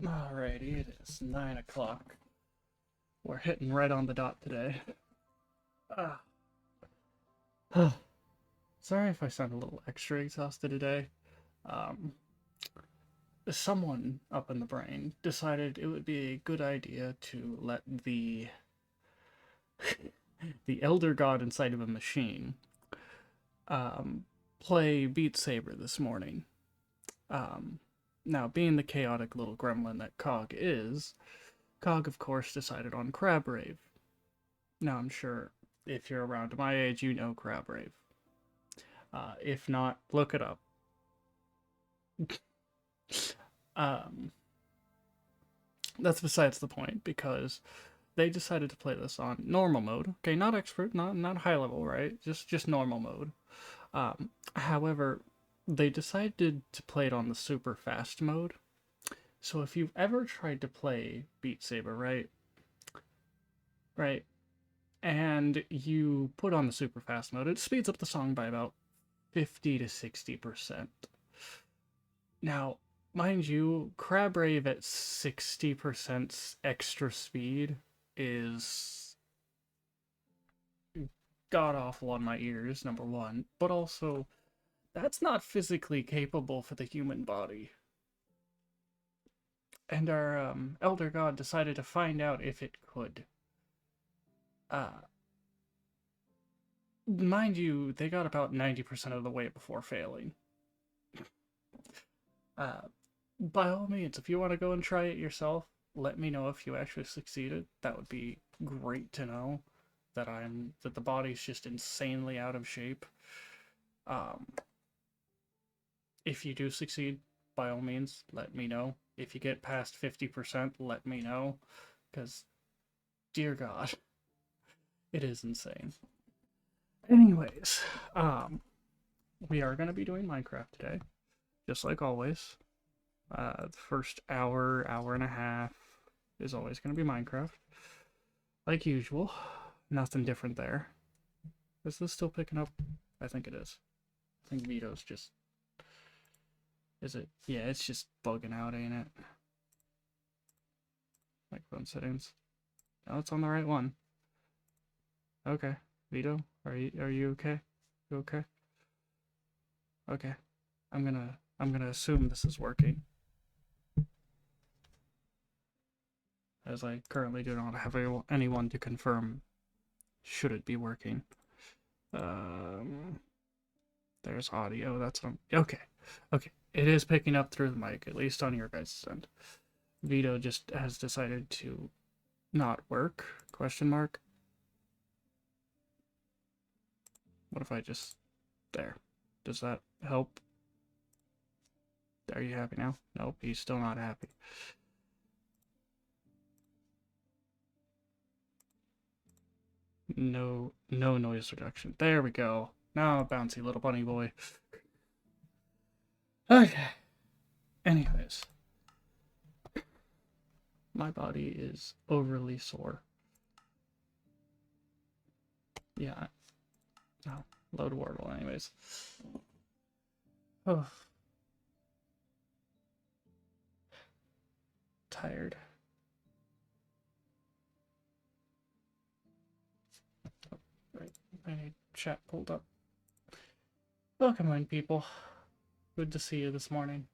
Alrighty, it is 9 o'clock. We're hitting right on the dot today. Ah. Sorry if I sound a little extra exhausted today. Um, Someone up in the brain decided it would be a good idea to let the elder god inside of a machine um, play Beat Saber this morning. Um, Now, being the chaotic little gremlin that Cog is, Cog, of course, decided on Crab Rave. Now, I'm sure if you're around my age, you know Crab Rave. If not, look it up. Um, that's besides the point because they decided to play this on normal mode. Okay, not expert, not high level, right? Just normal mode. However, they decided to play it on the super fast mode. So if you've ever tried to play Beat Saber, right, and you put on the super fast mode, it speeds up the song by about 50 to 60%. Now, mind you, Crab Rave at 60% extra speed is god awful on my ears, number one, but also, that's not physically capable for the human body. And our elder god decided to find out if it could. Uh, Mind you, they got about 90% of the way before failing. Uh, by all means, if you want to go and try it yourself, let me know if you actually succeeded. That would be great to know that the body's just insanely out of shape. Um, if you do succeed, by all means, let me know. If you get past 50%, let me know, because dear God, it is insane. Anyways, we are gonna be doing Minecraft today, just like always. The first hour and a half is always gonna be Minecraft, like usual. Nothing different there. Is this still picking up? I think it is. I think Vito's just. Is it? Yeah, it's just bugging out, ain't it? Microphone settings. No, it's on the right one. Okay, Vito, are you okay? You okay? Okay. I'm gonna assume this is working, as I currently do not have anyone to confirm should it be working. Um, there's audio. That's what I'm. Okay, okay. It is picking up through the mic, at least on your guys' end. Vito just has decided to not work? Question mark. What if I just there? Does that help? Are you happy now? Nope, he's still not happy. No noise reduction. There we go. Now, bouncy little bunny boy. Okay. Anyways, my body is overly sore. Yeah. No, load Wordle, anyways. Oh, tired. Right. I need chat pulled up. Welcome in, people. Good to see you this morning.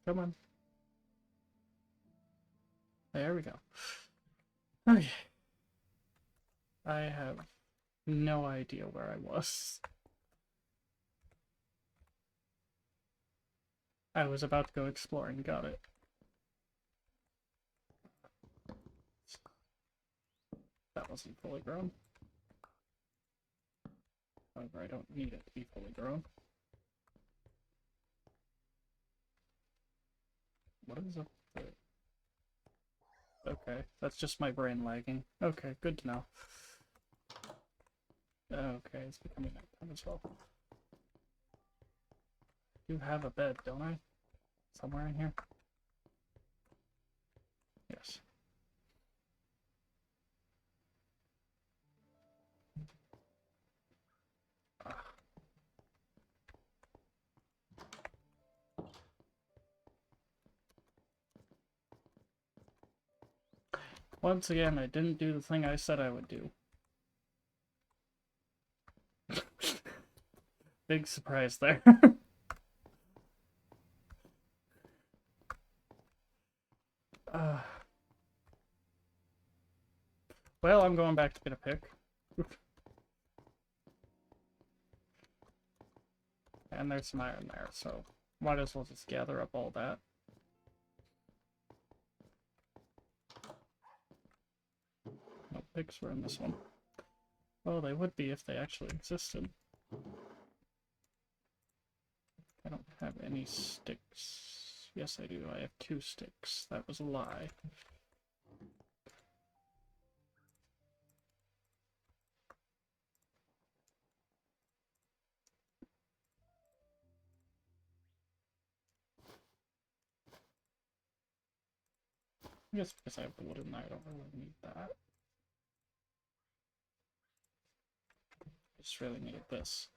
Come on. There we go. Okay. I have no idea where I was. I was about to go exploring. Got it. That wasn't fully grown. However, I don't need it to be fully grown. What is up there? Okay, that's just my brain lagging. Okay, good to know. Okay, it's becoming nighttime as well. I do have a bed, don't I? Somewhere in here? Yes. Once again, I didn't do the thing I said I would do. Big surprise there. uh, well, I'm going back to get a pick. And there's some iron there, so might as well just gather up all that. No picks were in this one. Well, they would be if they actually existed. I don't have any sticks. Yes, I do. I have 2 sticks. That was a lie. I guess because I have the wood in there, I don't really need that. I just really need this.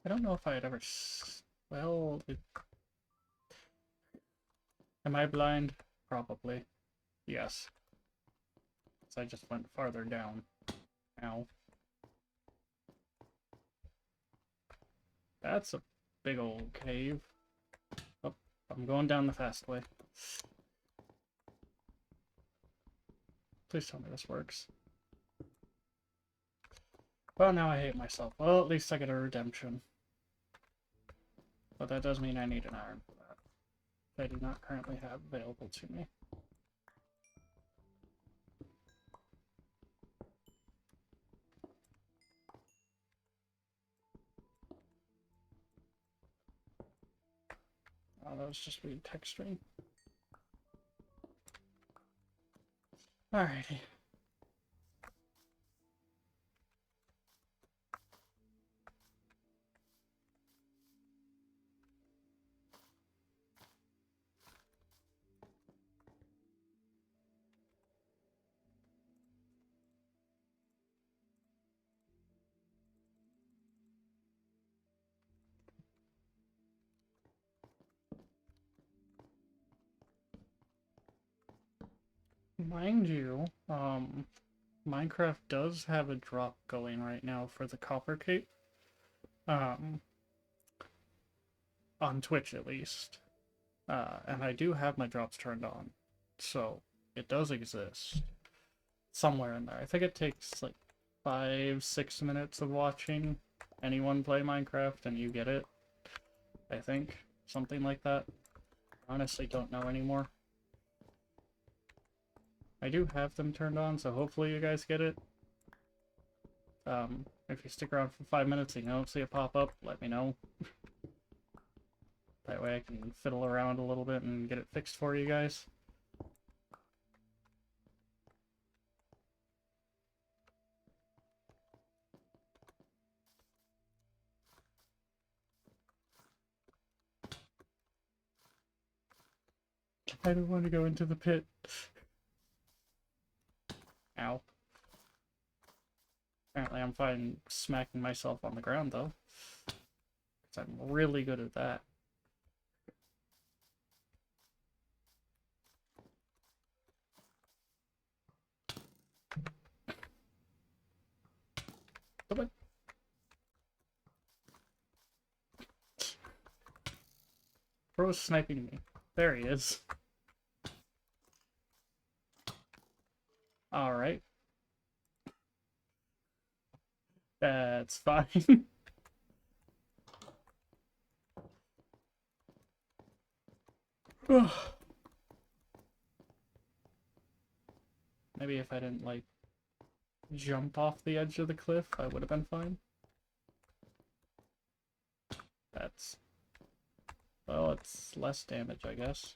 I don't know if I had ever... Well, am I blind? Probably. Yes. So I just went farther down. Ow. That's a big old cave. Oh, I'm going down the fast way. Please tell me this works. Well, now I hate myself. Well, at least I get a redemption. But that does mean I need an iron for that. I do not currently have available to me. Oh, that was just weird texturing. Alrighty. Mind you, Minecraft does have a drop going right now for the Copper Cape. On Twitch at least. And I do have my drops turned on. So, it does exist. Somewhere in there. I think it takes like 5-6 minutes of watching anyone play Minecraft and you get it. I think. Something like that. Honestly don't know anymore. I do have them turned on, so hopefully you guys get it. If you stick around for 5 minutes and you don't see it pop up, let me know. That way I can fiddle around a little bit and get it fixed for you guys. I don't want to go into the pit. Ow. Apparently I'm fine smacking myself on the ground, though. Because I'm really good at that. Come on. Bro's sniping me. There he is. Alright. That's fine. Maybe if I didn't, like, jump off the edge of the cliff, I would have been fine. That's... Well, it's less damage, I guess.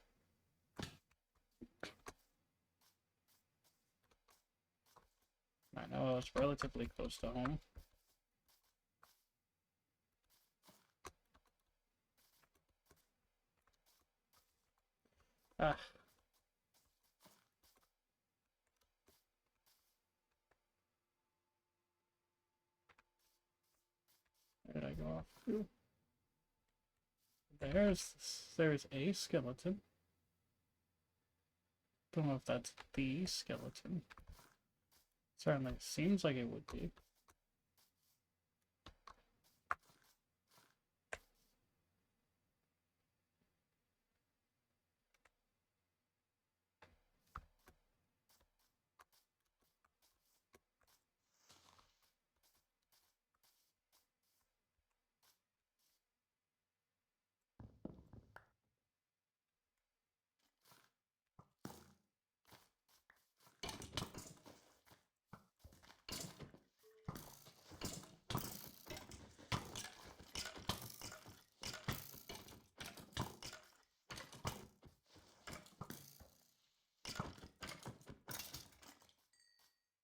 I know I was relatively close to home. Ah, where did I go off to? There's a skeleton. Don't know if that's the skeleton. Certainly seems like it would be.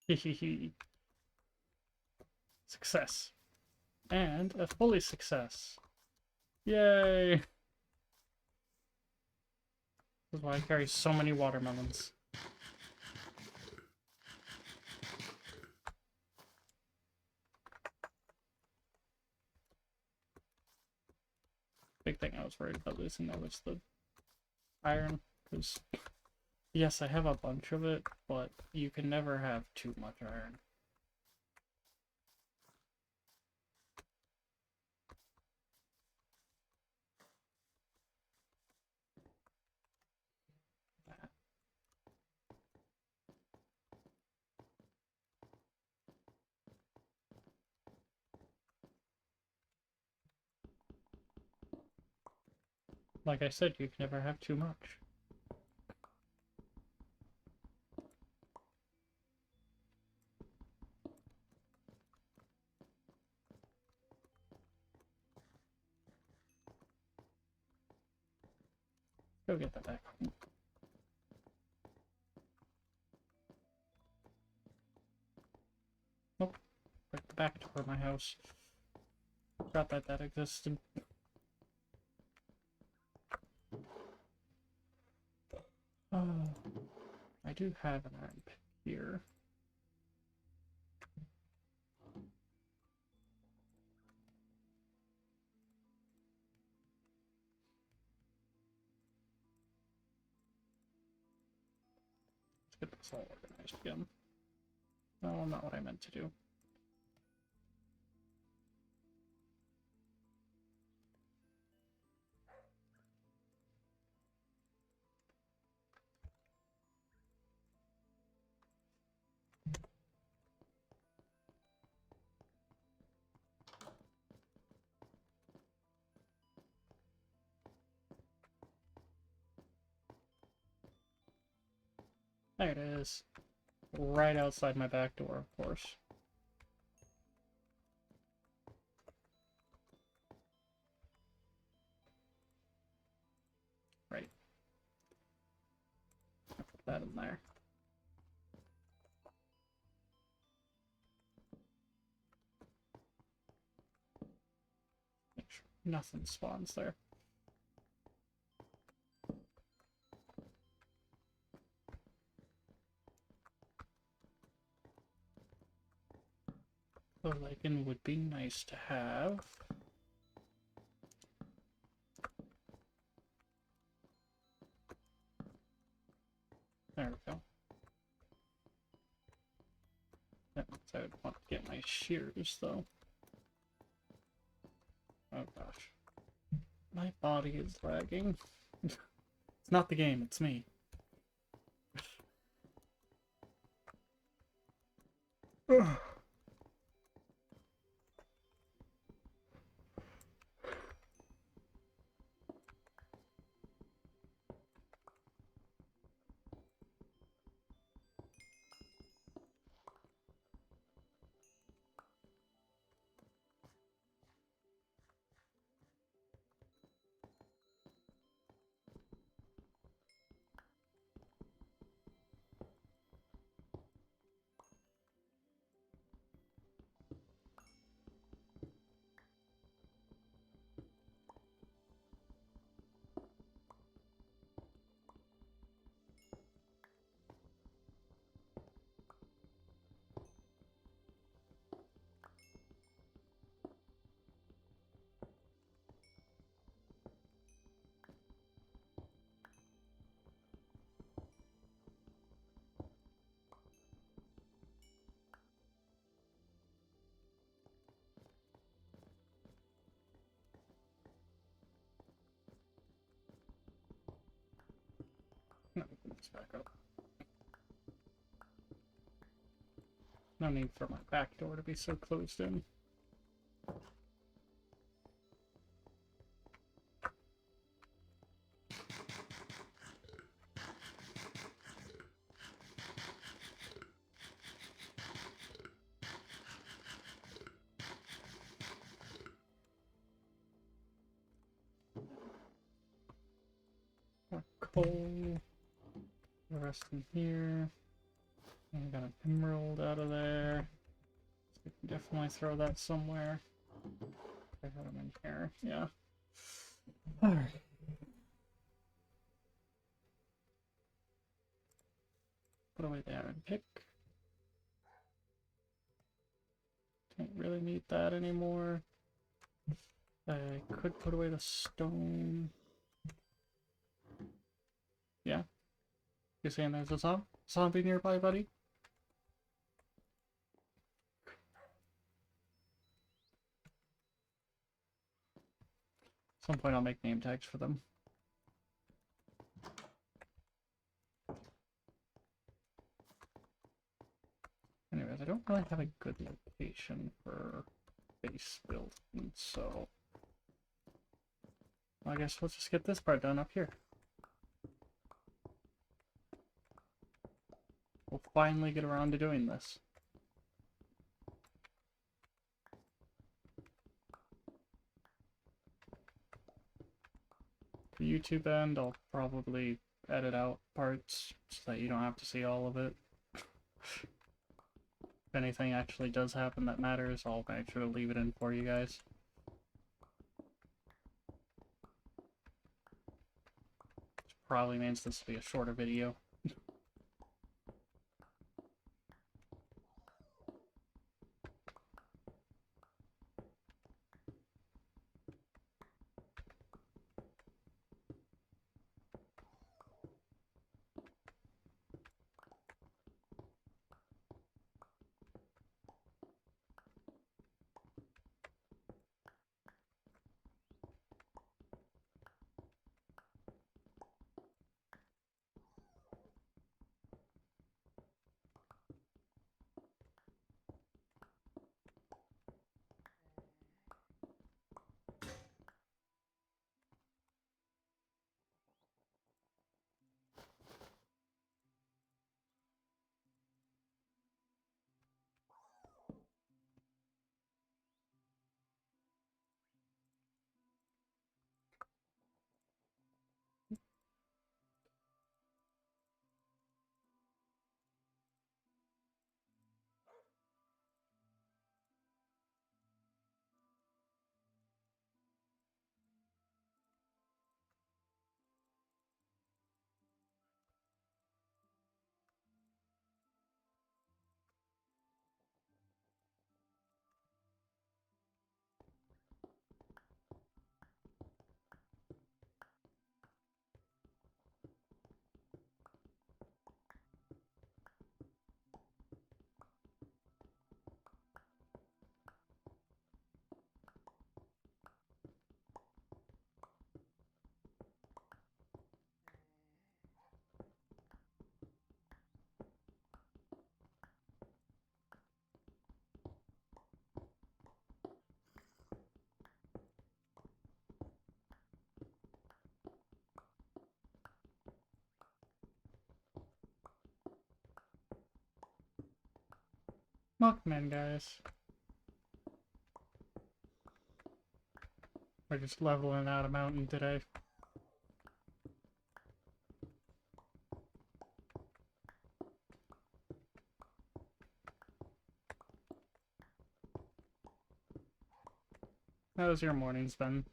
Hehehe. Success. And a fully success. Yay! This is why I carry so many watermelons. Big thing I was worried about losing though was the iron, because yes, I have a bunch of it, but you can never have too much iron. Like I said, you can never have too much. Go get that back home. Nope. Right back to my house. Forgot that existed. Oh, I do have an iron pick here. Let's get this all organized again. No, not what I meant to do. There it is. Right outside my back door, of course. Right. I'll put that in there. Make sure nothing spawns there. The lichen would be nice to have. There we go. That means I would want to get my shears, though. Oh gosh. My body is lagging. It's not the game, it's me. Ugh. this back up. No need for my back door to be so closed in. Coal. The rest in here. I got an emerald out of there. So we can definitely throw that somewhere. I got them in here. Yeah. Alright. Put away the iron pick. Can't really need that anymore. I could put away the stone. Yeah. You're saying there's a zombie nearby, buddy? At some point I'll make name tags for them. Anyways, I don't really have a good location for base building, so I guess we'll just get this part done up here. We'll finally get around to doing this. For YouTube end, I'll probably edit out parts so that you don't have to see all of it. If anything actually does happen that matters, I'll make sure to leave it in for you guys. Which probably means this will be a shorter video. Welcome in, guys. We're just leveling out a mountain today. How's your mornings been?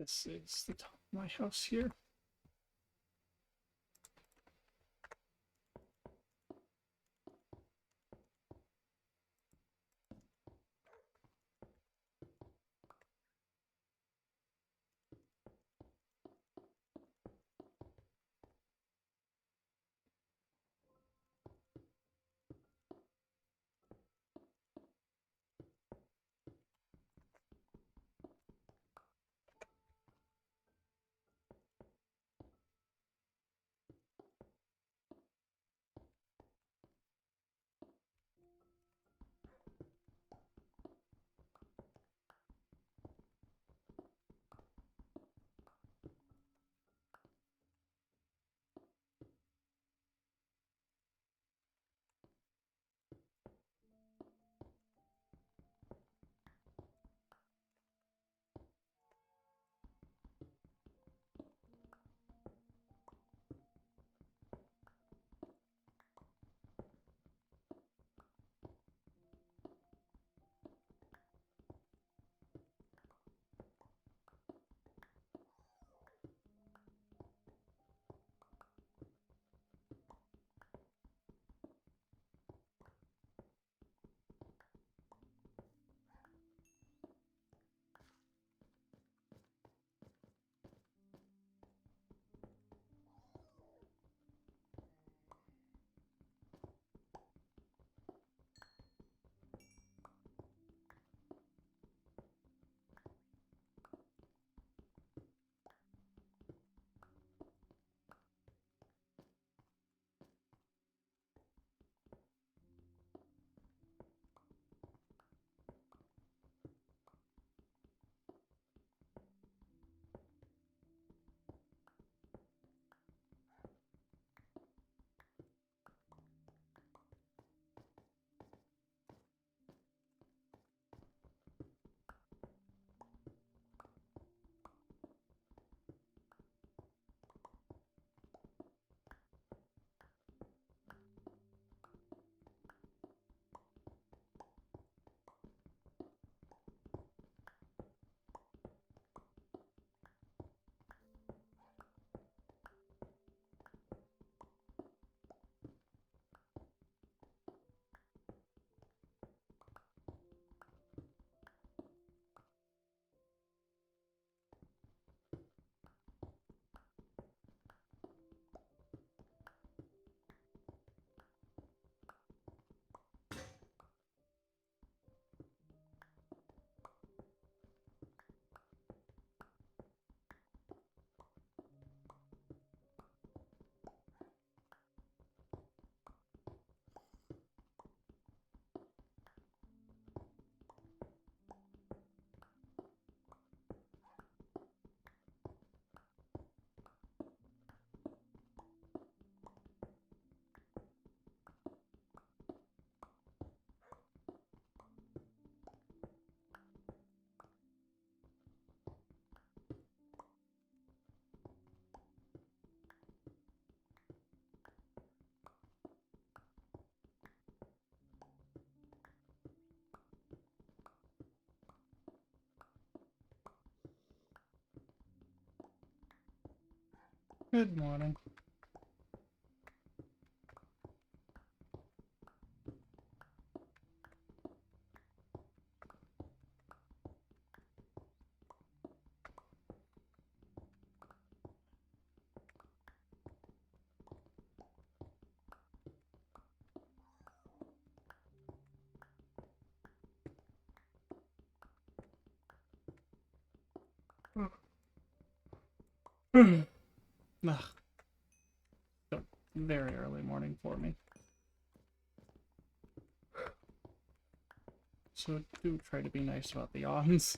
This is the top of my house here. Good morning. Ugh, so very early morning for me. So do try to be nice about the yawns.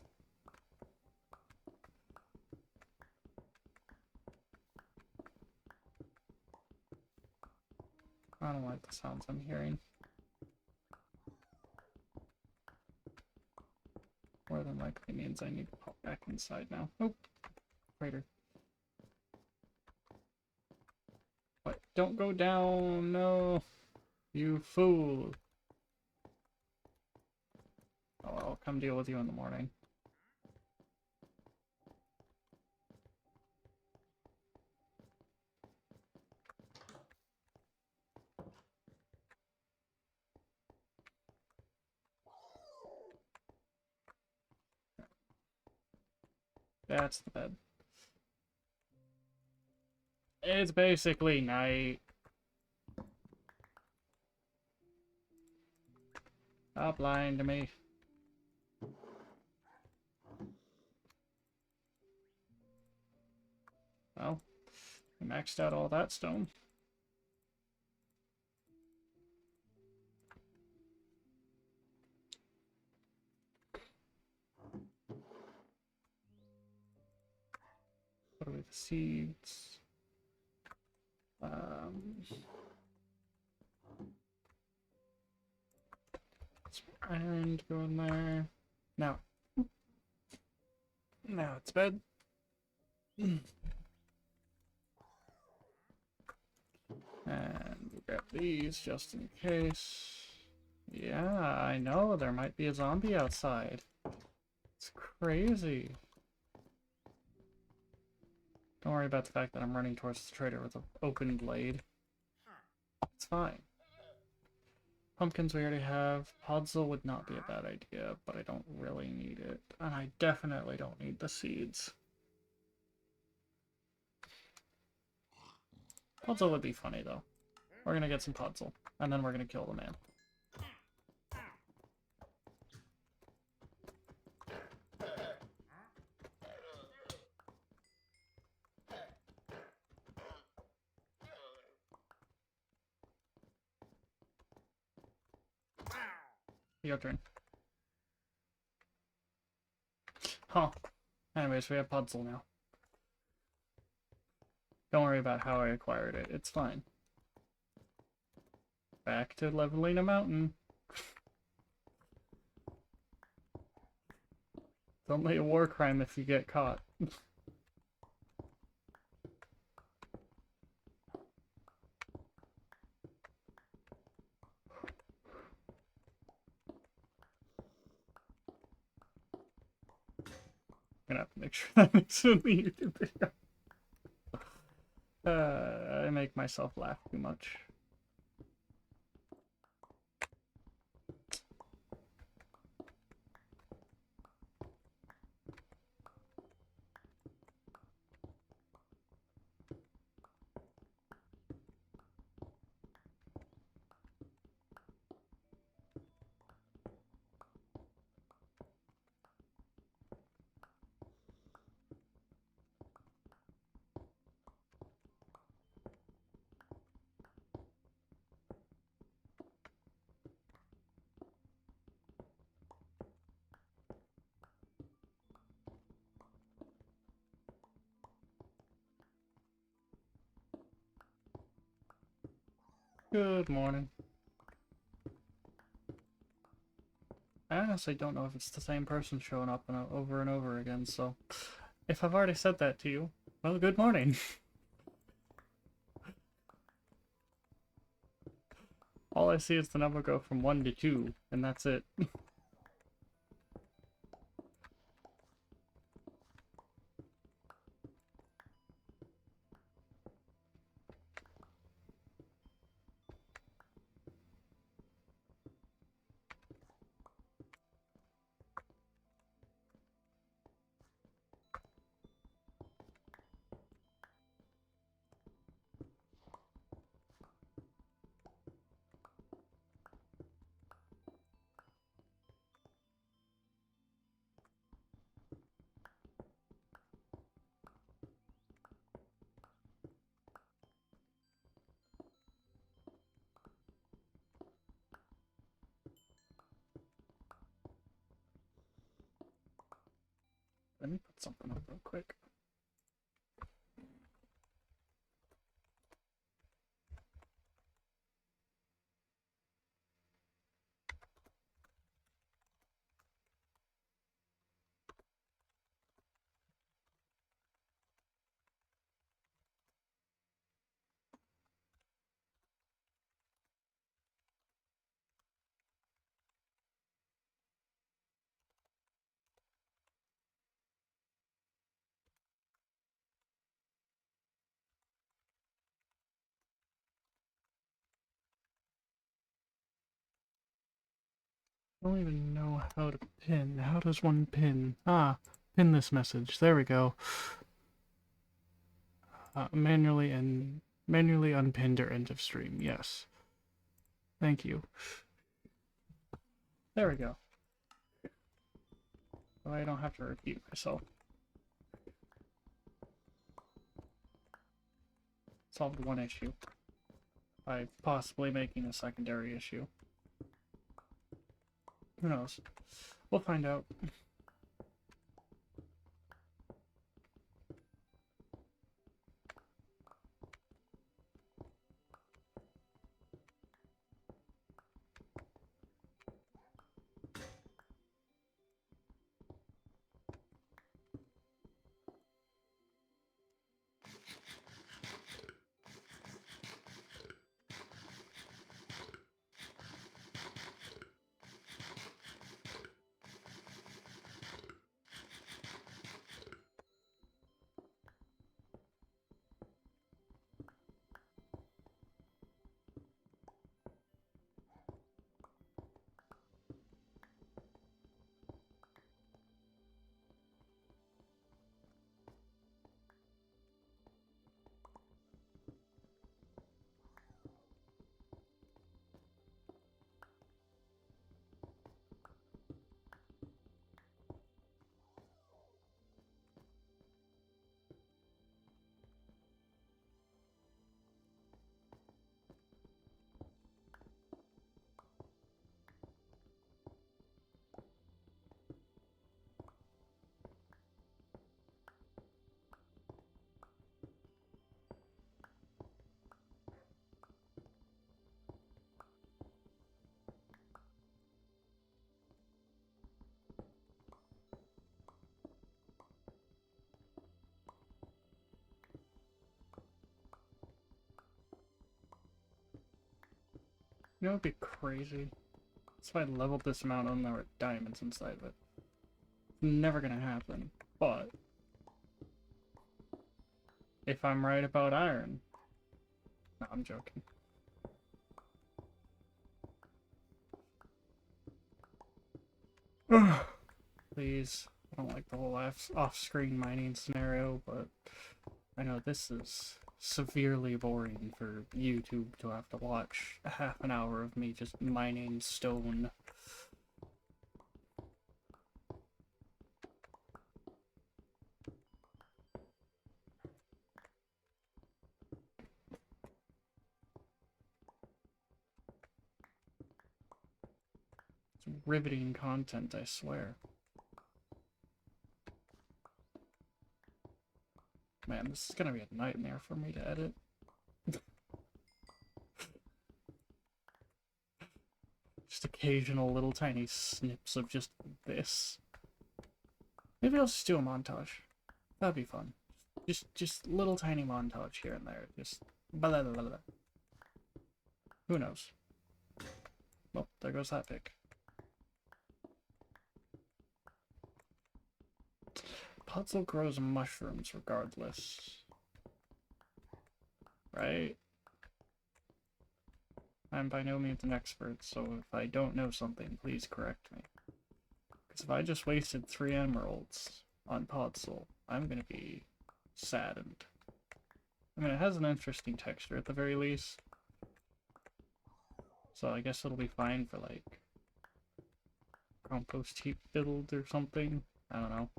I don't like the sounds I'm hearing. More than likely means I need to pop back inside now. Oh, crater. What? Don't go down, no. You fool. Oh, I'll come deal with you in the morning. That's the bed. It's basically night. Stop lying to me. Well, I maxed out all that stone. What are the seeds? Iron to go in there. Now it's bed. And we'll grab these just in case. Yeah, I know, there might be a zombie outside. It's crazy. Don't worry about the fact that I'm running towards the trader with an open blade. It's fine. Pumpkins we already have. Podzol would not be a bad idea, but I don't really need it. And I definitely don't need the seeds. Podzol would be funny, though. We're gonna get some Podzol, and then we're gonna kill the man. Your turn. Huh. Anyways, we have Podzol now. Don't worry about how I acquired it. It's fine. Back to leveling a mountain. It's only a war crime if you get caught. I'm gonna have to make sure that makes it in the YouTube video. I make myself laugh too much. Good morning. I honestly don't know if it's the same person showing up over and over again, so if I've already said that to you, well, good morning. All I see is the number go from 1 to 2, and that's it. Let me put something up real quick. I don't even know how to pin. How does one pin? Ah, Pin this message. There we go. Manually unpinned or end of stream. Yes. Thank you. There we go. So I don't have to repeat myself. Solved one issue by possibly making a secondary issue. Who knows? We'll find out. You know what would be crazy? If I leveled this amount and there were diamonds inside of it. Never gonna happen. But if I'm right about iron. No, I'm joking. Please. I don't like the whole off-screen mining scenario, but I know this is severely boring for YouTube to have to watch a half an hour of me just mining stone. It's riveting content, I swear. Man, this is gonna be a nightmare for me to edit. Just occasional little tiny snips of just this. Maybe I'll just do a montage. That'd be fun. Just little tiny montage here and there. Just blah blah blah blah. Who knows? Well, there goes that pick. Puzzle grows mushrooms regardless. Right? I'm by no means an expert, so if I don't know something, please correct me. Because if I just wasted 3 emeralds on Podzol, I'm gonna be saddened. I mean, it has an interesting texture at the very least. So I guess it'll be fine for, like, compost heap build or something. I don't know.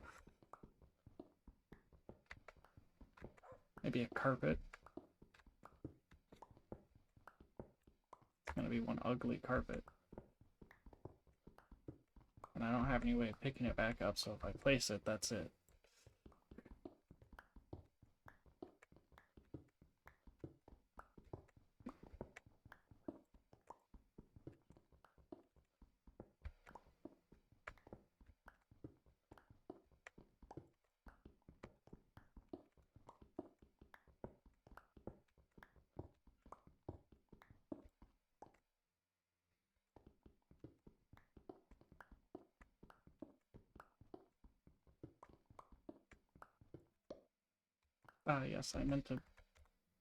Maybe a carpet. It's gonna be one ugly carpet. And I don't have any way of picking it back up, so if I place it, that's it. Ah, yes, I meant to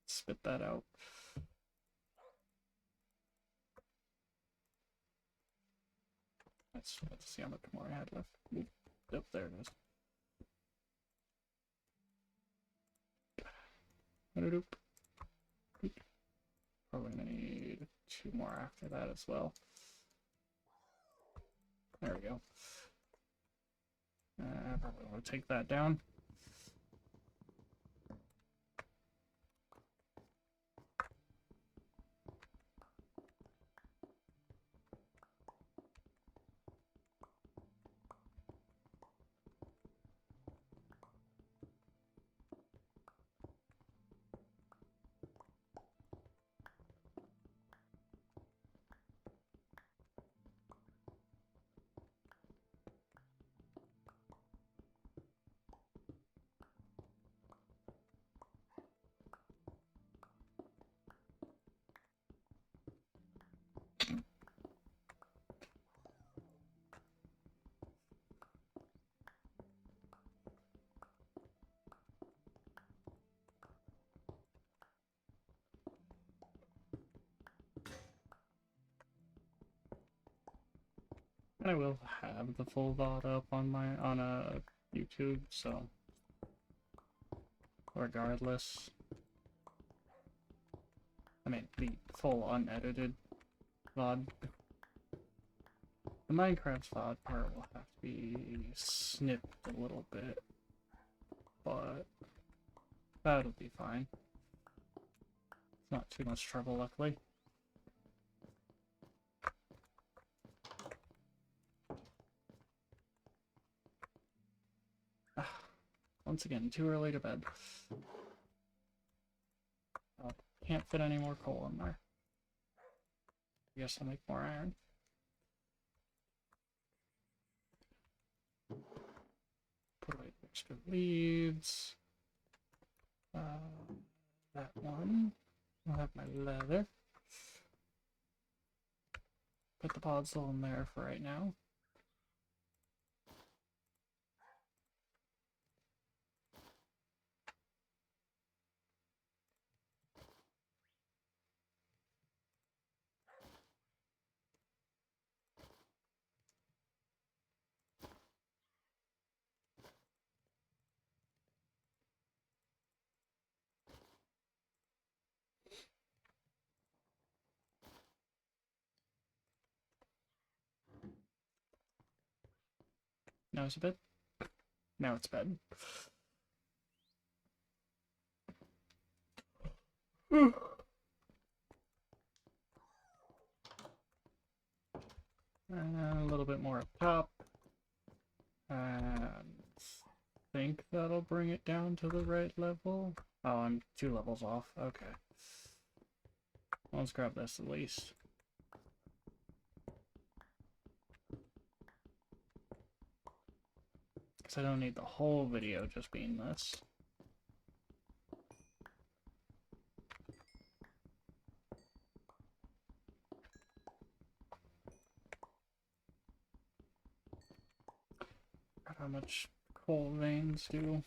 spit that out. Let's see how much more I had left. Yep, there it is. Probably gonna need 2 more after that as well. There we go. Probably want to take that down. And I will have the full VOD up on my YouTube, so regardless. I mean, the full unedited VOD. The Minecraft VOD part will have to be snipped a little bit, but that'll be fine. It's not too much trouble, luckily. Once again, too early to bed. Oh, can't fit any more coal in there. I guess I'll make more iron. Put away the extra leaves. That one. I'll have my leather. Put the podzol in there for right now. Now it's bed. Now it's bed. And a little bit more up top. And think that'll bring it down to the right level. Oh, I'm 2 levels off. Okay. Let's grab this at least. Because I don't need the whole video just being this. How much coal veins do?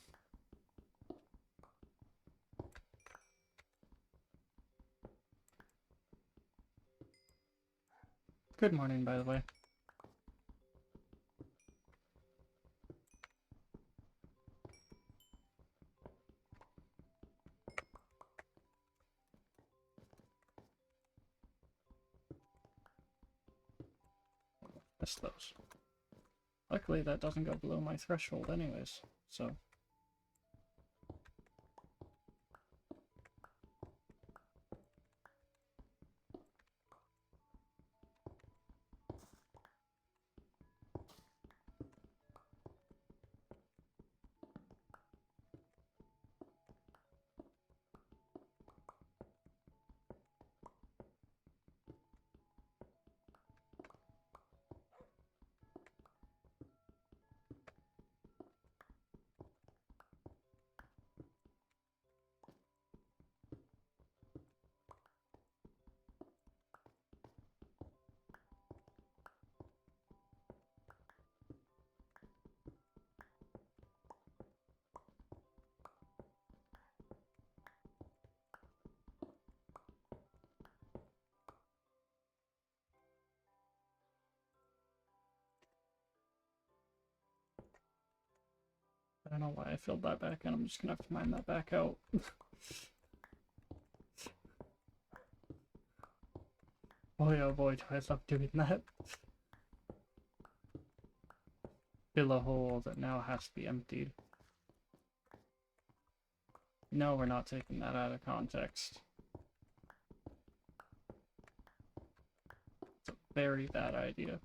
Good morning, by the way. Missed those. Luckily, that doesn't go below my threshold anyways, so... I don't know why I filled that back in. I'm just gonna have to mine that back out. oh boy, do I love doing that. Fill a hole that now has to be emptied. No, we're not taking that out of context. It's a very bad idea.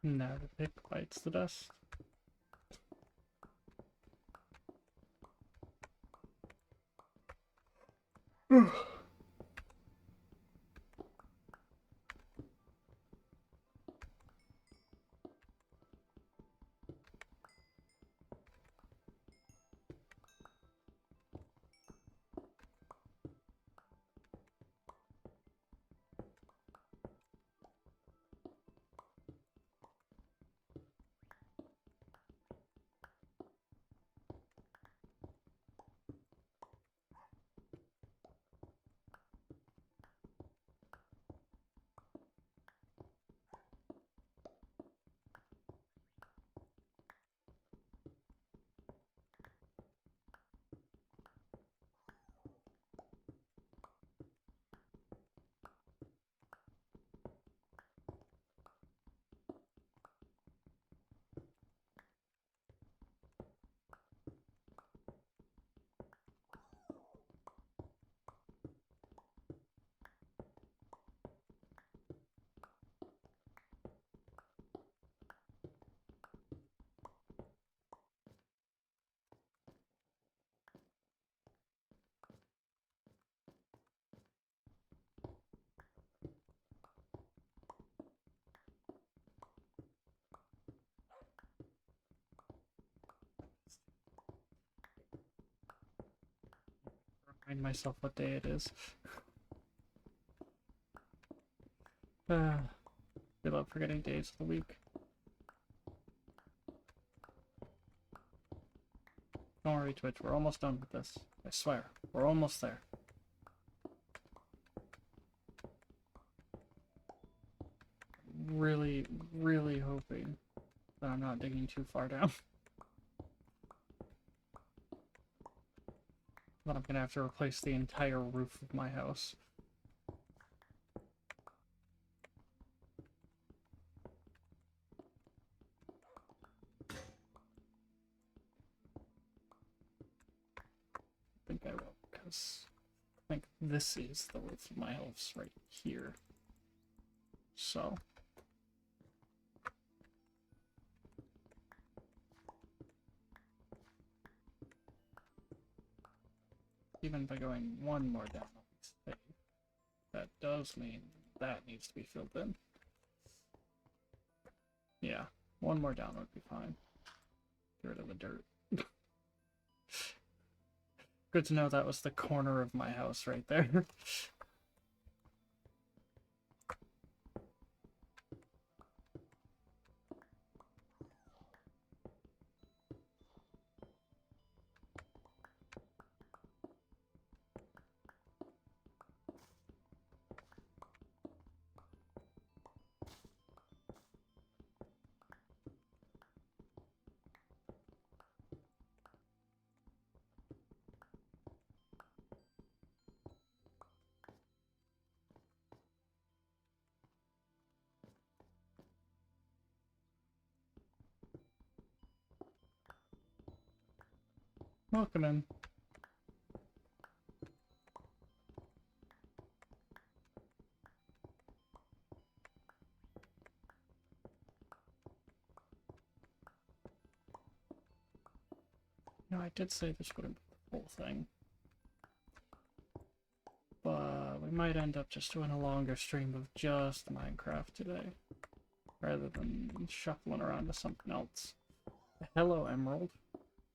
Now the pick bites the dust. Remind myself what day it is. We love forgetting days of the week. Don't worry, Twitch, we're almost done with this. I swear, we're almost there. Really, really hoping that I'm not digging too far down. But I'm gonna have to replace the entire roof of my house. I think I will, because I think this is the roof of my house right here. So. Even by going one more down, that does mean that needs to be filled in. Yeah, one more down would be fine. Get rid of the dirt. Good to know that was the corner of my house right there. Welcome in. No, I did say this wouldn't be the whole thing. But we might end up just doing a longer stream of just Minecraft today, rather than shuffling around to something else. Hello, Emerald.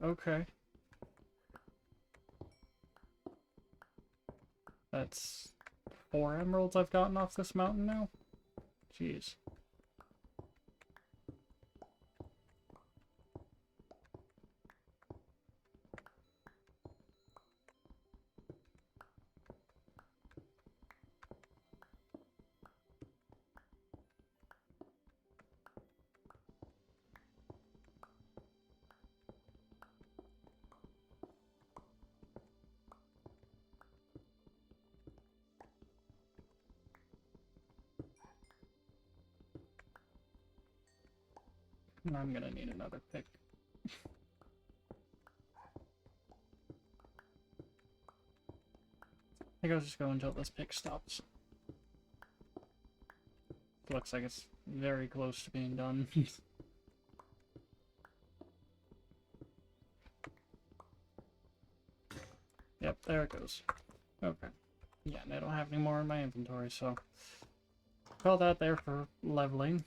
Okay. That's 4 emeralds I've gotten off this mountain now? Jeez. And I'm gonna need another pick. I think I'll just go until this pick stops. Looks like it's very close to being done. Yep, there it goes. Okay. Yeah, and I don't have any more in my inventory, so call that there for leveling.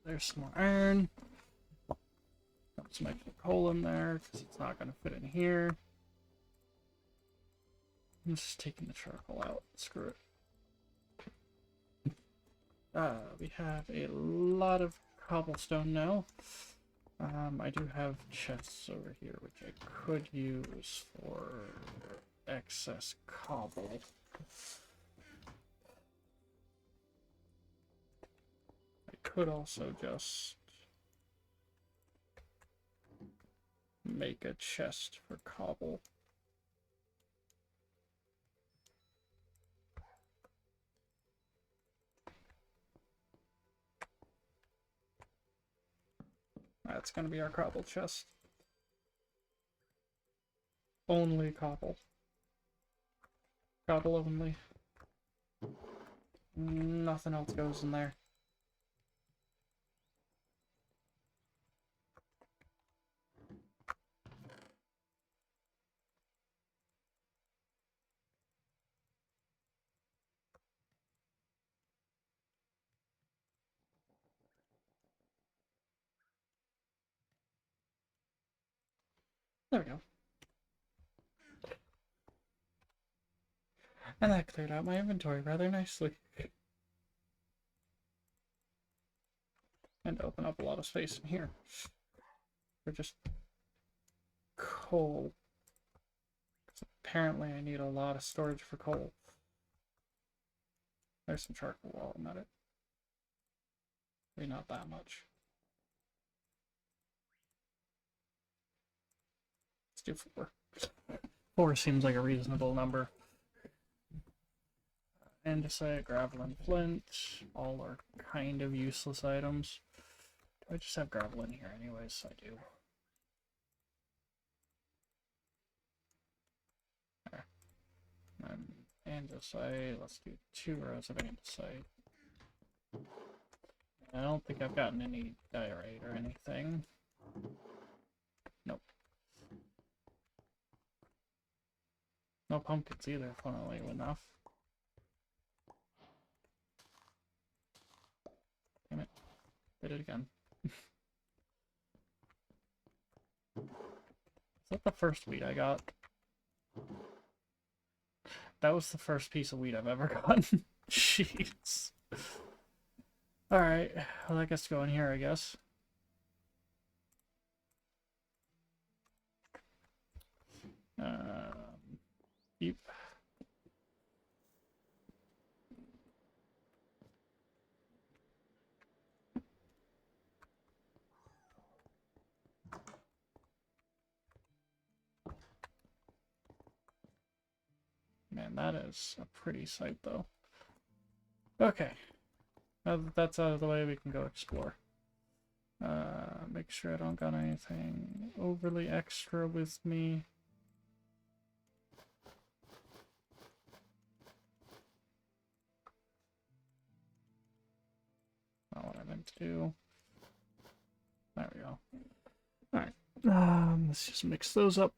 There's some more iron. Got some extra coal in there, because it's not going to fit in here. I'm just taking the charcoal out. Screw it. We have a lot of cobblestone now. I do have chests over here, which I could use for excess cobble. I could also just make a chest for cobble. That's going to be our cobble chest. Only cobble. Cobble only. Nothing else goes in there. There we go. And that cleared out my inventory rather nicely. And open up a lot of space in here. For just coal. Because apparently I need a lot of storage for coal. There's some charcoal while I'm at it. Maybe not that much. Let's do 4. 4 seems like a reasonable number. Andesite, gravel, and flint. All are kind of useless items. Do I just have gravel in here anyways? I do. There. Andesite. Let's do 2 rows of andesite. I don't think I've gotten any diorite or anything. Nope. No pumpkins either, funnily enough. Damn it. Did it again. Is that the first wheat I got? That was the first piece of wheat I've ever gotten. Jeez. Alright, well that gets to go in here, I guess. Yep. Man, that is a pretty sight, though. Okay. Now that that's out of the way, we can go explore. Make sure I don't got anything overly extra with me. Not what I meant to do. There we go. Alright. Let's just mix those up.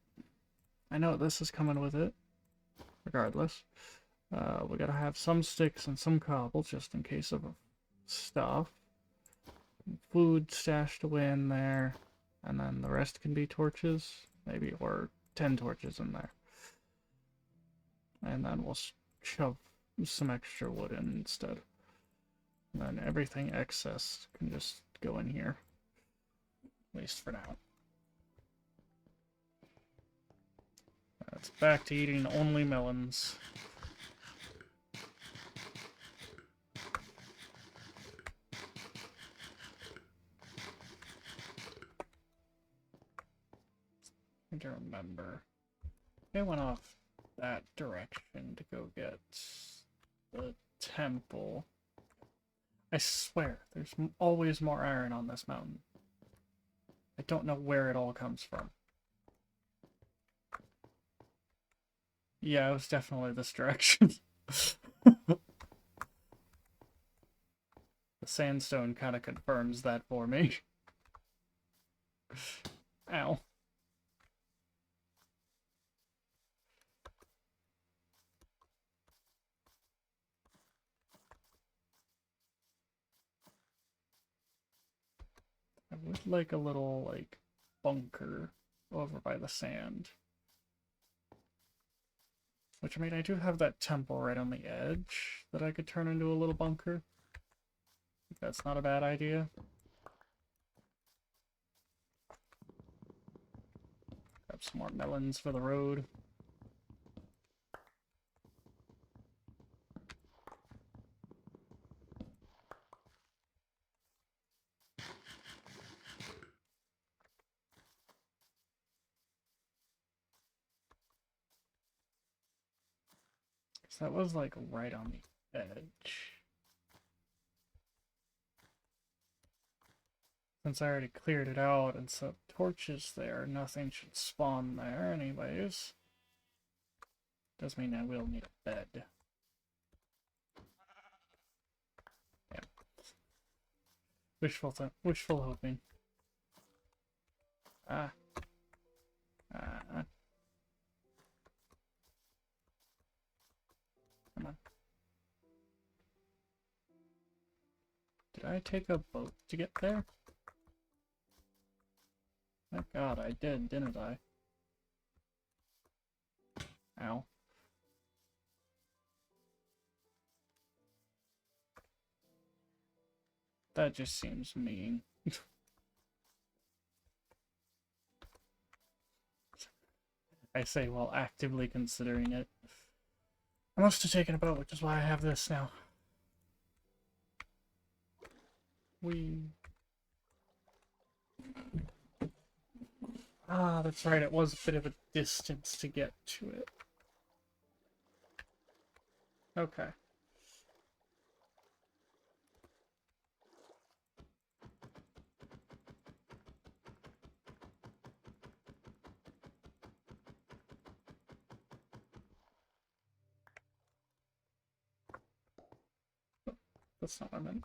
I know this is coming with it. Regardless. We gotta have some sticks and some cobble just in case of stuff. Food stashed away in there. And then the rest can be torches. Maybe, or 10 torches in there. And then we'll shove some extra wood in instead. And then everything excess can just go in here. At least for now. It's back to eating only melons. I need to remember. I went off that direction to go get the temple. I swear, there's always more iron on this mountain. I don't know where it all comes from. Yeah, it was definitely this direction. The sandstone kind of confirms that for me. Ow. I would like a little, like, bunker over by the sand. Which, I mean, I do have that temple right on the edge that I could turn into a little bunker. That's not a bad idea. Grab some more melons for the road. So that was like right on the edge. Since I already cleared it out and set torches there, nothing should spawn there anyways. Does mean I will need a bed. Yeah. Wishful hoping. Ah. Ah. Come on. Did I take a boat to get there? Thank God I did, didn't I? Ow. That just seems mean. I say while actively considering it. I must have taken a boat, which is why I have this now. Ah, that's right, it was a bit of a distance to get to it. Okay. That's not what I meant.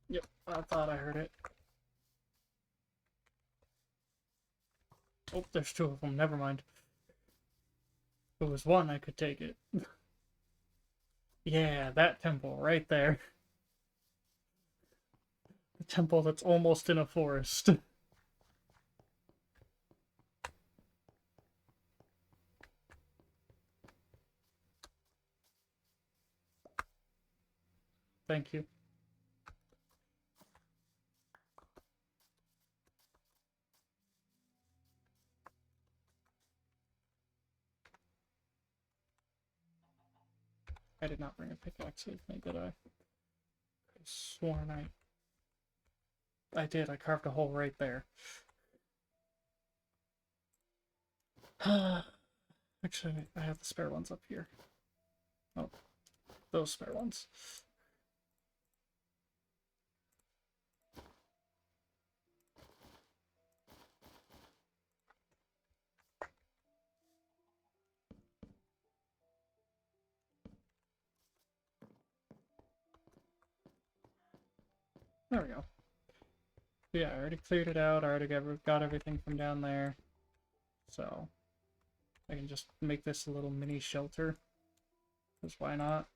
Yep, I thought I heard it. Oh, there's two of them. Never mind. If it was one, I could take it. Yeah, that temple right there. The temple that's almost in a forest. Thank you. I did not bring a pickaxe with me, did I? I sworn I did. I carved a hole right there. Actually, I have the spare ones up here. Oh, those spare ones. There we go. Yeah, I already cleared it out. I already got everything from down there. So, I can just make this a little mini shelter. Because why not?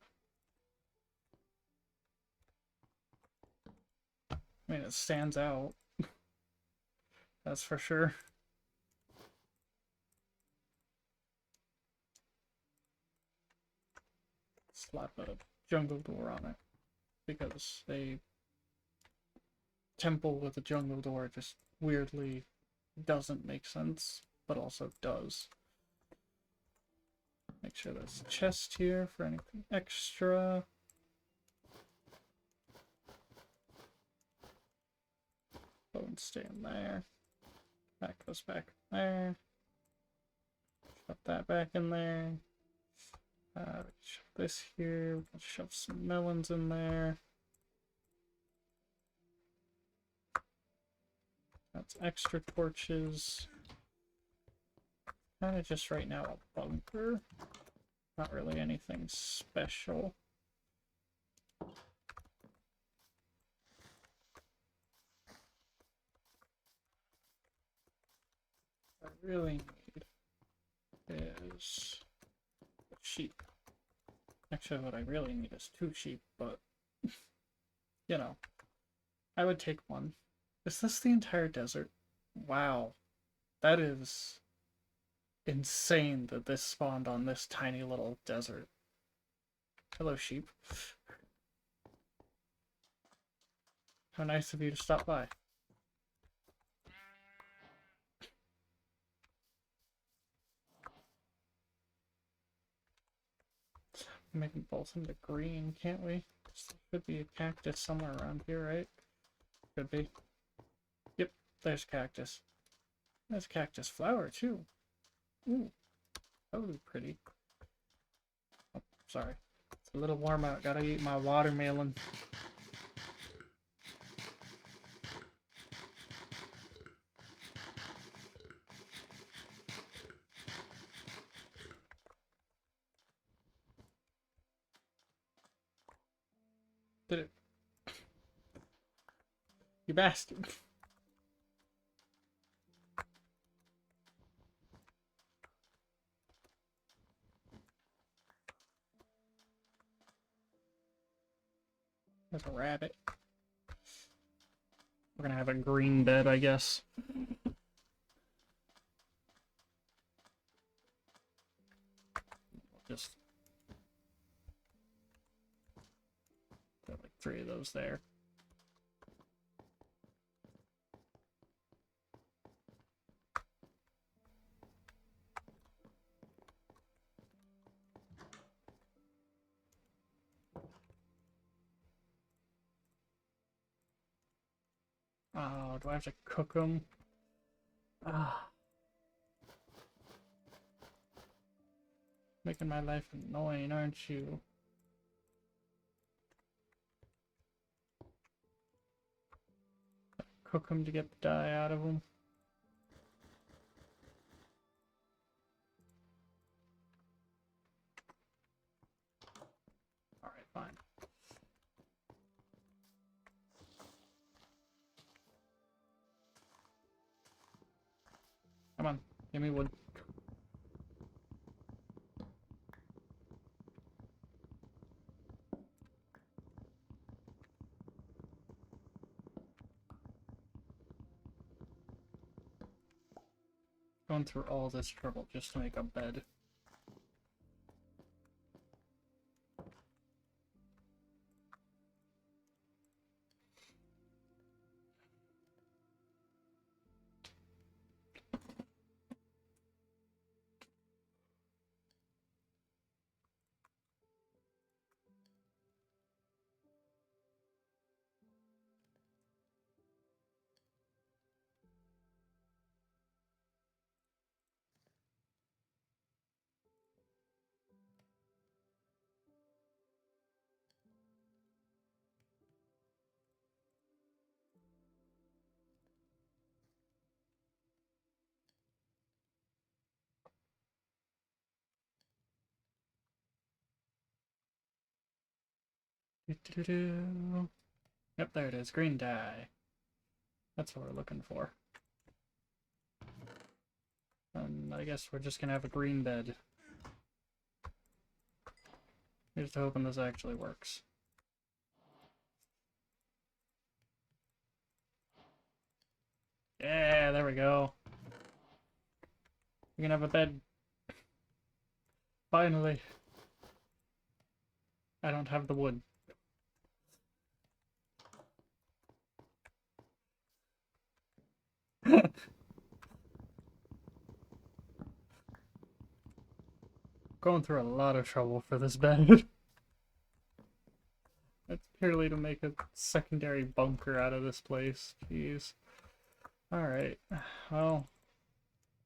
I mean, it stands out. That's for sure. Slap a jungle door on it. Because a temple with a jungle door just weirdly doesn't make sense, but also does. Make sure there's a chest here for anything extra. can stay in there. That goes back there. Shove that back in there. Shove this here. We'll shove some melons in there. That's extra torches. Kind of just right now a bunker. Not really anything special. What I really need is sheep. Actually, what I really need is 2 sheep, but you know, I would take 1. Is this the entire desert? Wow, that is insane that this spawned on this tiny little desert. Hello, sheep. How nice of you to stop by. Make them both into green, can't we? There should be a cactus somewhere around here, right? Could be. Yep, there's cactus. There's cactus flower, too. Ooh, that would be pretty. Oh, sorry. It's a little warm out. Gotta eat my watermelon. Did it? You bastard. There's a rabbit. We're gonna have a green bed, I guess. Just got like 3 of those there. Oh, do I have to cook them? Ah. Making my life annoying, aren't you? Cook them to get the dye out of them. Alright, fine. Come on, give me wood. Going through all this trouble just to make a bed. Yep, there it is. Green dye. That's what we're looking for. And I guess we're just gonna have a green bed. Here's to hoping this actually works. Yeah, there we go. We can have a bed. Finally. I don't have the wood. Going through a lot of trouble for this bed. That's purely to make a secondary bunker out of this place. Jeez. Alright, well,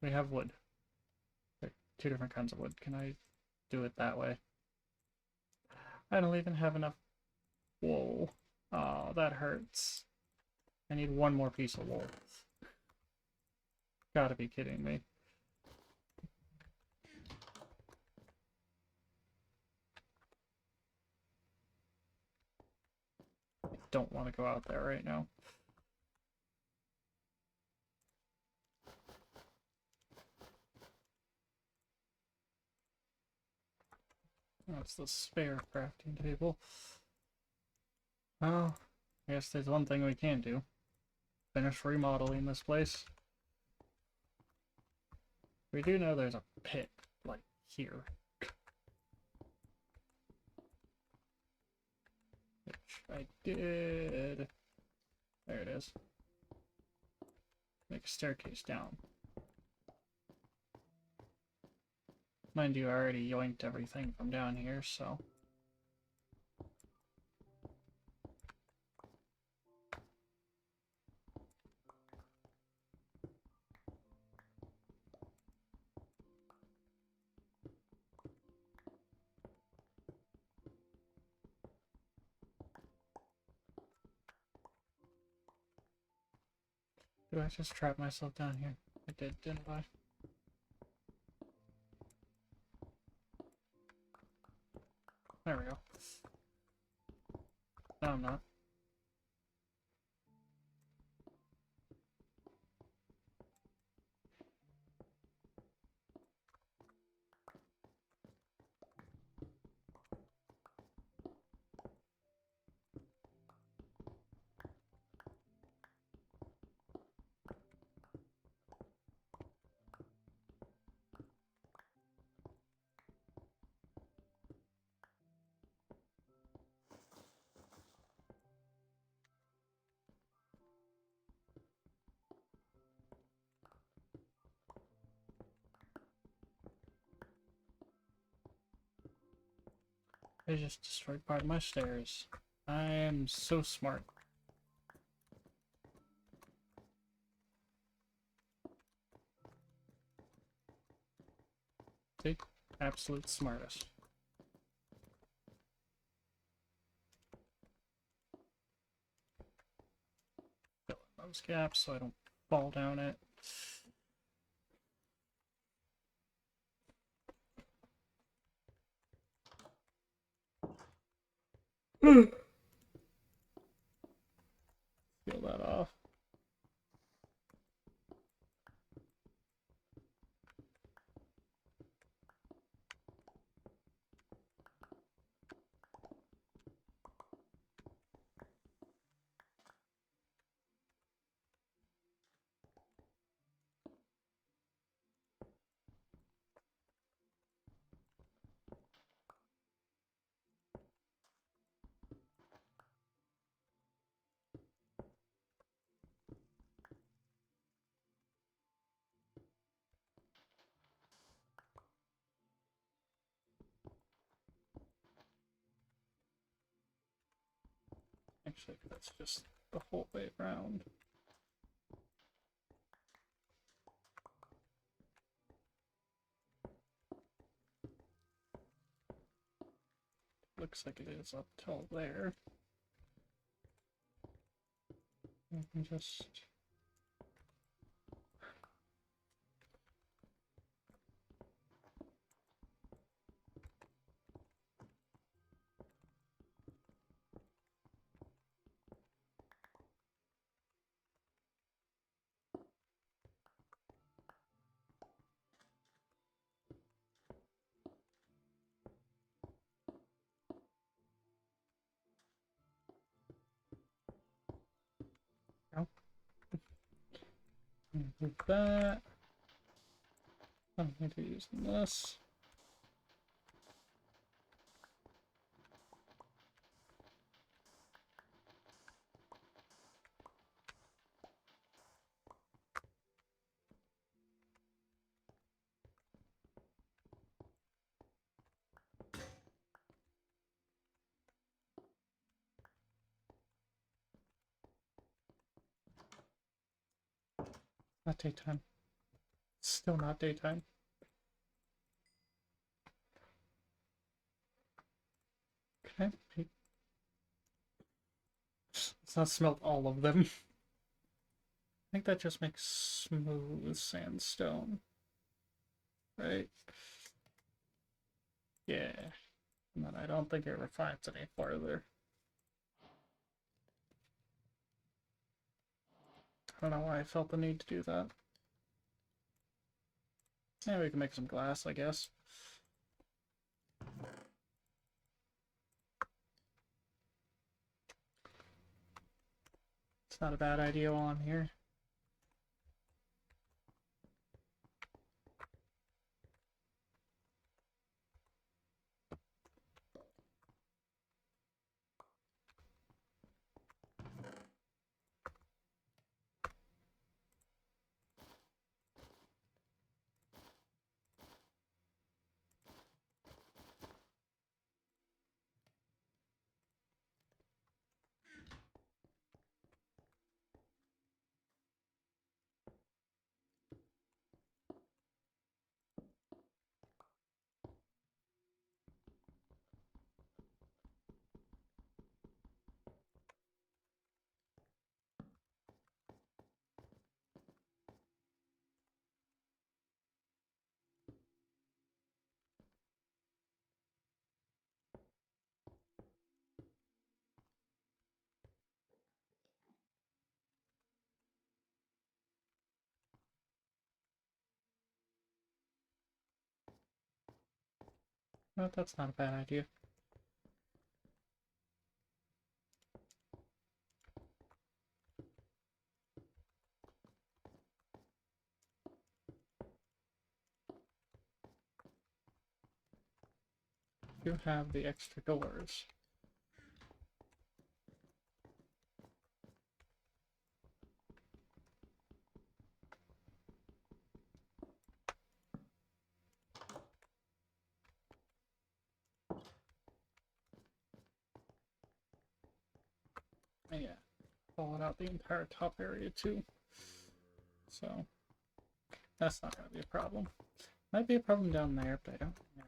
we have wood. There are two different kinds of wood. Can I do it that way? I don't even have enough wool. Oh, that hurts. I need one more piece of wool. Gotta be kidding me. I don't want to go out there right now. That's the spare crafting table. Well, I guess there's one thing we can do. Finish remodeling this place. We do know there's a pit, like, here. Which I did... There it is. Make a staircase down. Mind you, I already yoinked everything from down here, so... Did I just trap myself down here? I did, didn't I? There we go. No, I'm not. I just destroyed part of my stairs. I am so smart. The absolute smartest. Fill in those gaps so I don't fall down it. Peel that off. Actually, that's just the whole way around. Looks like it is up till there. I can just... Oh. Do that. I'm going to use this. Not daytime. Still not daytime. Can I? Let's not smelt all of them. I think that just makes smooth sandstone. Right? Yeah. And then I don't think it refines any further. I don't know why I felt the need to do that. Yeah, we can make some glass, I guess. It's not a bad idea on here. No, that's not a bad idea. You have the extra doors. Yeah, falling out the entire top area too. So that's not gonna be a problem. Might be a problem down there, but I don't. Yeah.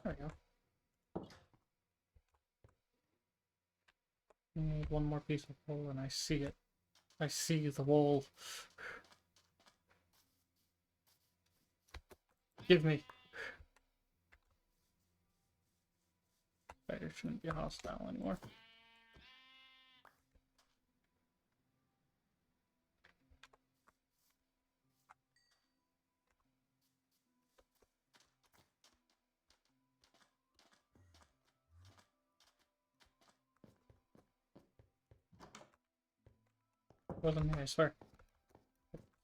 There we go. I need one more piece of wool, and I see it. I see the wool. Give me. Spider shouldn't be hostile anymore. Wasn't me, I swear.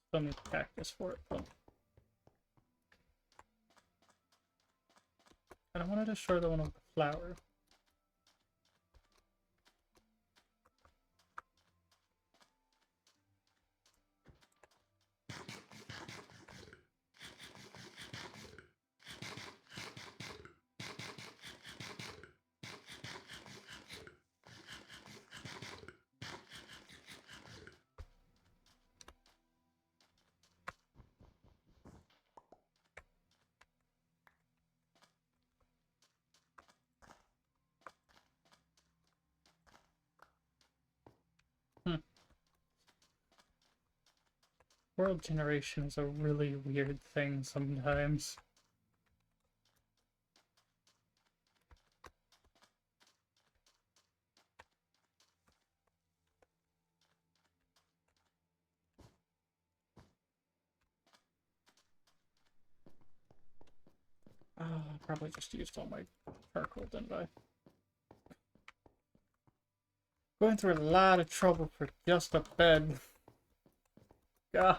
Still need cactus for it, though. I don't want to destroy the one with the flower. World generation is a really weird thing sometimes. I probably just used all my charcoal, didn't I? Going through a lot of trouble for just a bed. God.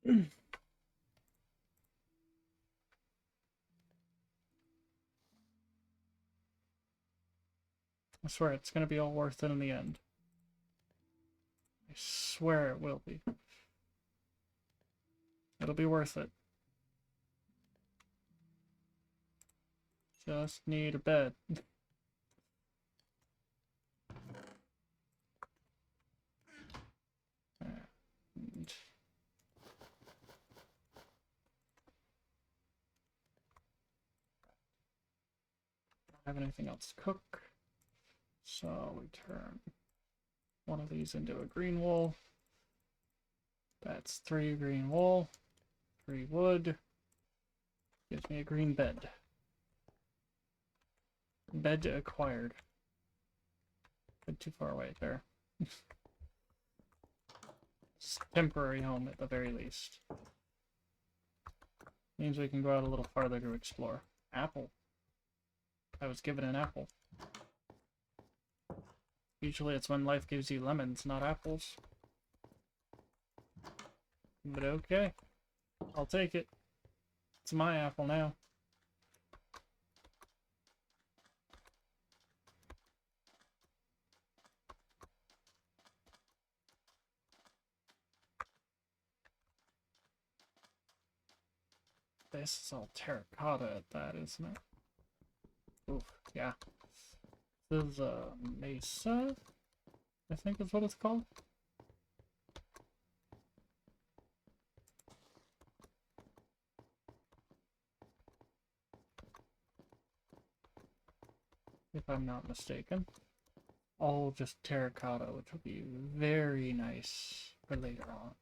I swear it's gonna be all worth it in the end. I swear it will be. It'll be worth it. Just need a bed. And don't have anything else to cook. So we turn one of these into a green wool. That's 3 green wool, 3 wood. Gives me a green bed. Bed acquired. Been too far away there. It's a temporary home at the very least. Means we can go out a little farther to explore. Apple. I was given an apple. Usually it's when life gives you lemons, not apples. But okay. I'll take it. It's my apple now. This is all terracotta at that, isn't it? Oof, yeah. This is a mesa, I think is what it's called. If I'm not mistaken. All just terracotta, which will be very nice for later on.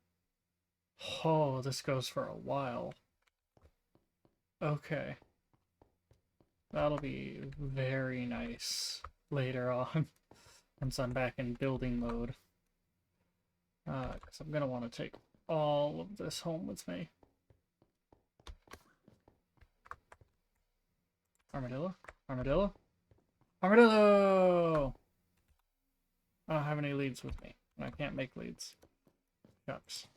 Oh, this goes for a while. Okay. That'll be very nice later on, once I'm back in building mode. Because I'm going to want to take all of this home with me. Armadillo? Armadillo? Armadillo! I don't have any leads with me. I can't make leads. Shucks.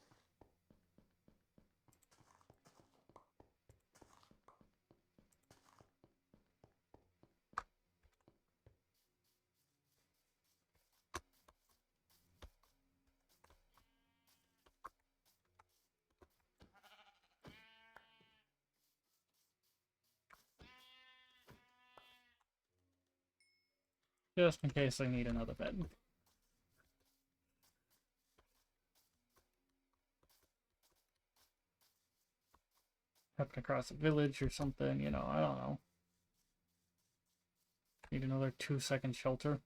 Just in case I need another bed. Happen across a village or something, you know, I don't know. Need another 2-second shelter.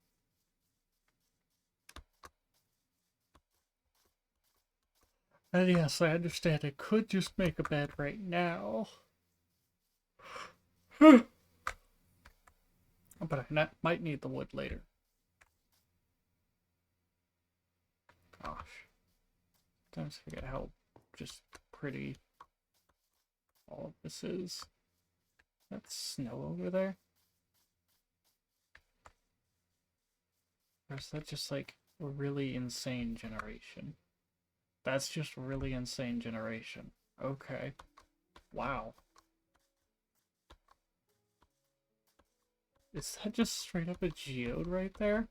And yes, I understand I could just make a bed right now. But I might need the wood later. Gosh. Sometimes I forget how just pretty all of this is. That's snow over there? Or is that just like a really insane generation? That's just really insane generation. Okay. Wow. Is that just straight up a geode right there?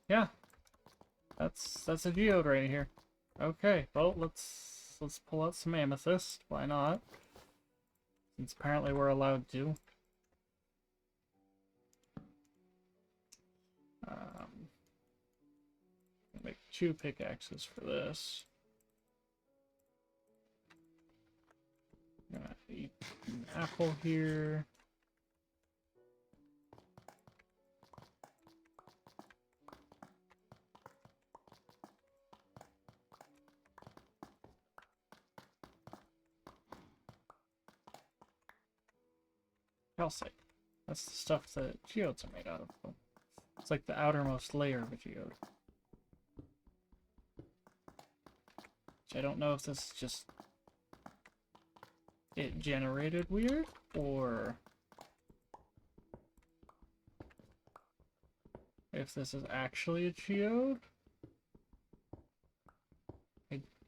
Yeah. That's a geode right here. Okay, well let's pull out some amethyst. Why not? Since apparently we're allowed to. Make 2 pickaxes for this. I'm gonna eat an apple here. Calcite. That's the stuff that geodes are made out of. It's like the outermost layer of a geode. Which I don't know if this is just it generated weird, or if this is actually a geode.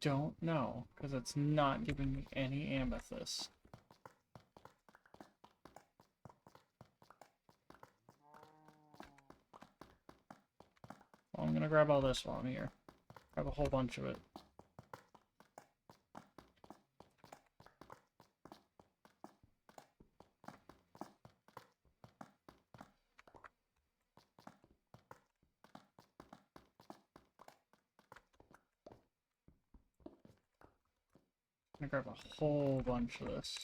don't know, because it's not giving me any amethyst. Well, I'm gonna grab all this while I'm here. Grab a whole bunch of it. I'm gonna grab a whole bunch of this.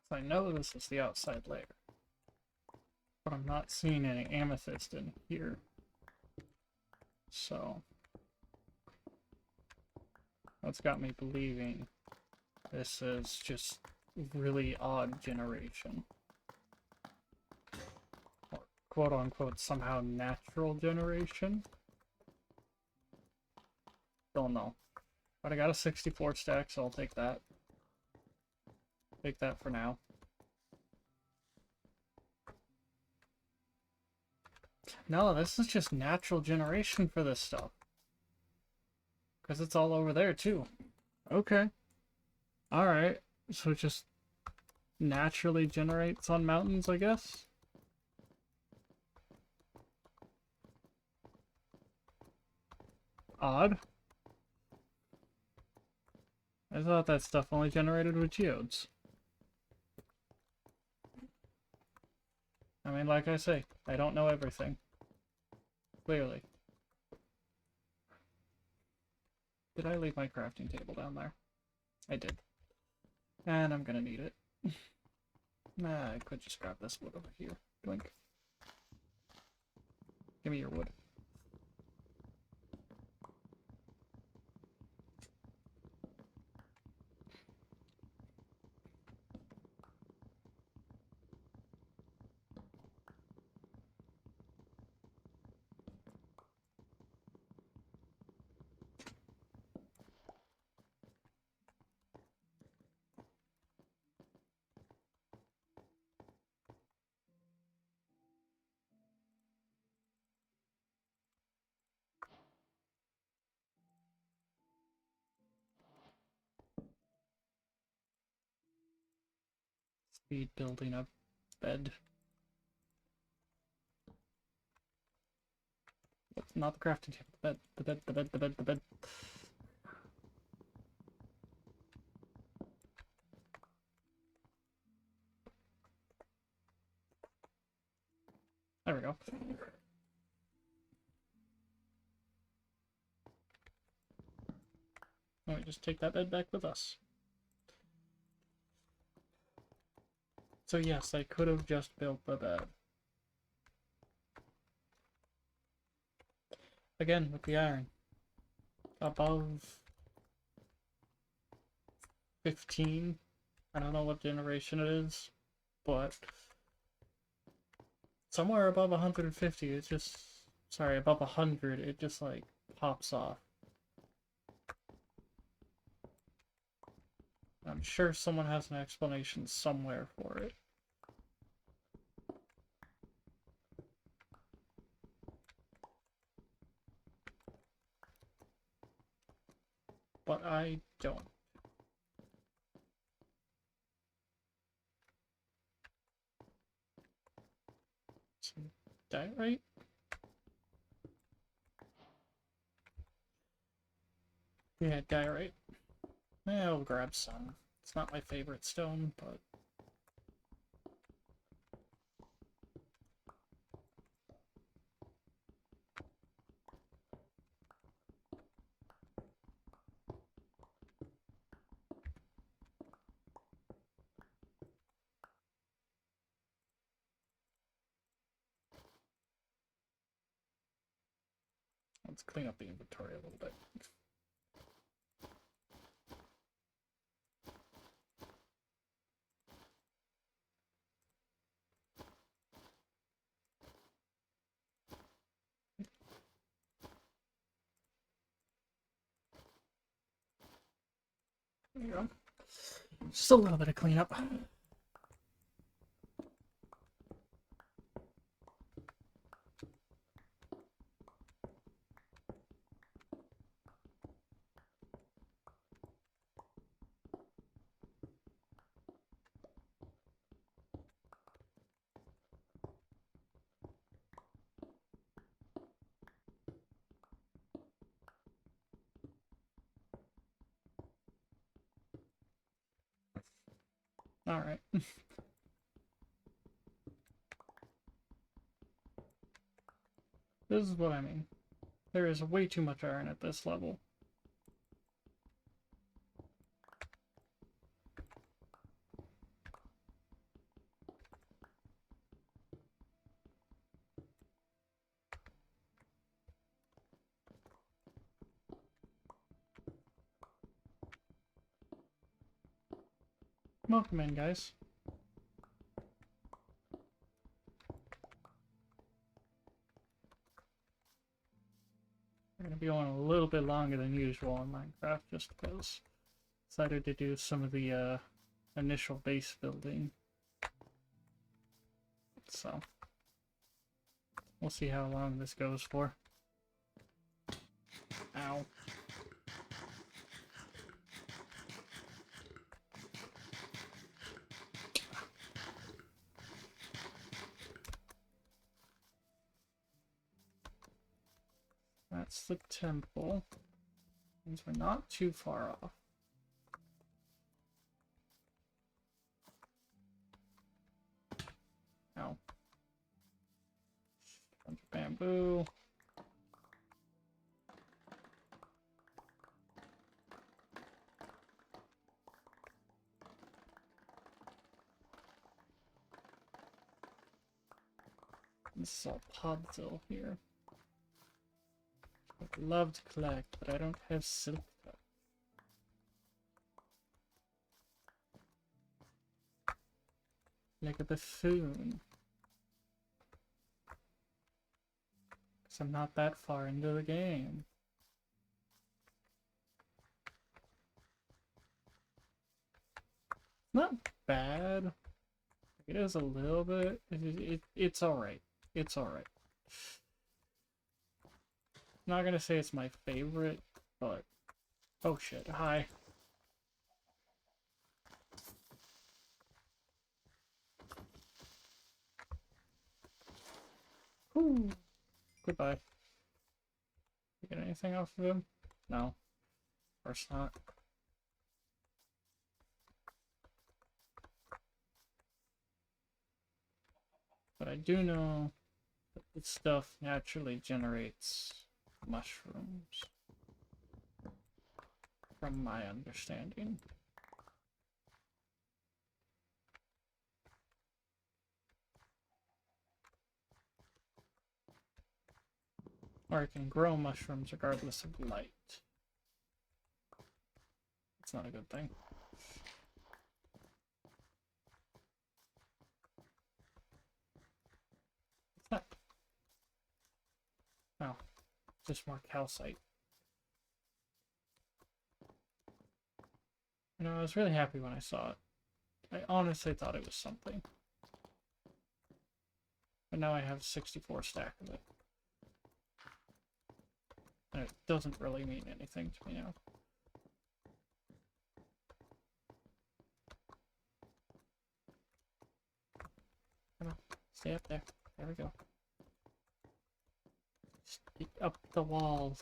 So I know this is the outside layer, but I'm not seeing any amethyst in here. So that's got me believing this is just really odd generation. Or quote unquote somehow natural generation. Don't know. But I got a 64 stack, so I'll take that. Take that for now. No, this is just natural generation for this stuff. Because it's all over there, too. Okay. Alright. So it just naturally generates on mountains, I guess? Odd. I thought that stuff only generated with geodes. I mean, like I say, I don't know everything. Clearly. Did I leave my crafting table down there? I did. And I'm gonna need it. Nah, I could just grab this wood over here. Blink. Give me your wood. Speed building a bed. Not the crafting table. The bed. The bed. The bed. The bed. The bed. There we go. Let me just take that bed back with us. So yes, I could have just built the bed. Again, with the iron. Above 15. I don't know what generation it is, but somewhere above 150, it just... Sorry, above 100, it just, like, pops off. I'm sure someone has an explanation somewhere for it. But I don't. Some diorite? Yeah, diorite. I'll grab some. It's not my favorite stone, but... Let's clean up the inventory a little bit. There you go. Just a little bit of cleanup. All right. This is what I mean. There is way too much iron at this level. Welcome in, guys. We're going to be going a little bit longer than usual in Minecraft just because I decided to do some of the initial base building. So, we'll see how long this goes for. Ow. That's the temple. Means we're not too far off. Ow. Bunch of bamboo. This is all Podzol here. I'd love to collect, but I don't have silk touch. Like a buffoon. Because I'm not that far into the game. Not bad. It is a little bit. It's alright. It's alright. Not gonna say it's my favorite, but... Oh shit, hi. Whew. Goodbye. You get anything off of him? No. Of course not. But I do know that this stuff naturally generates mushrooms. From my understanding. Or it can grow mushrooms regardless of light. It's not a good thing. What's that? Oh, just more calcite. You know, I was really happy when I saw it. I honestly thought it was something. But now I have 64 stack of it. And it doesn't really mean anything to me now. Come on, stay up there. There we go. Stick up the wall.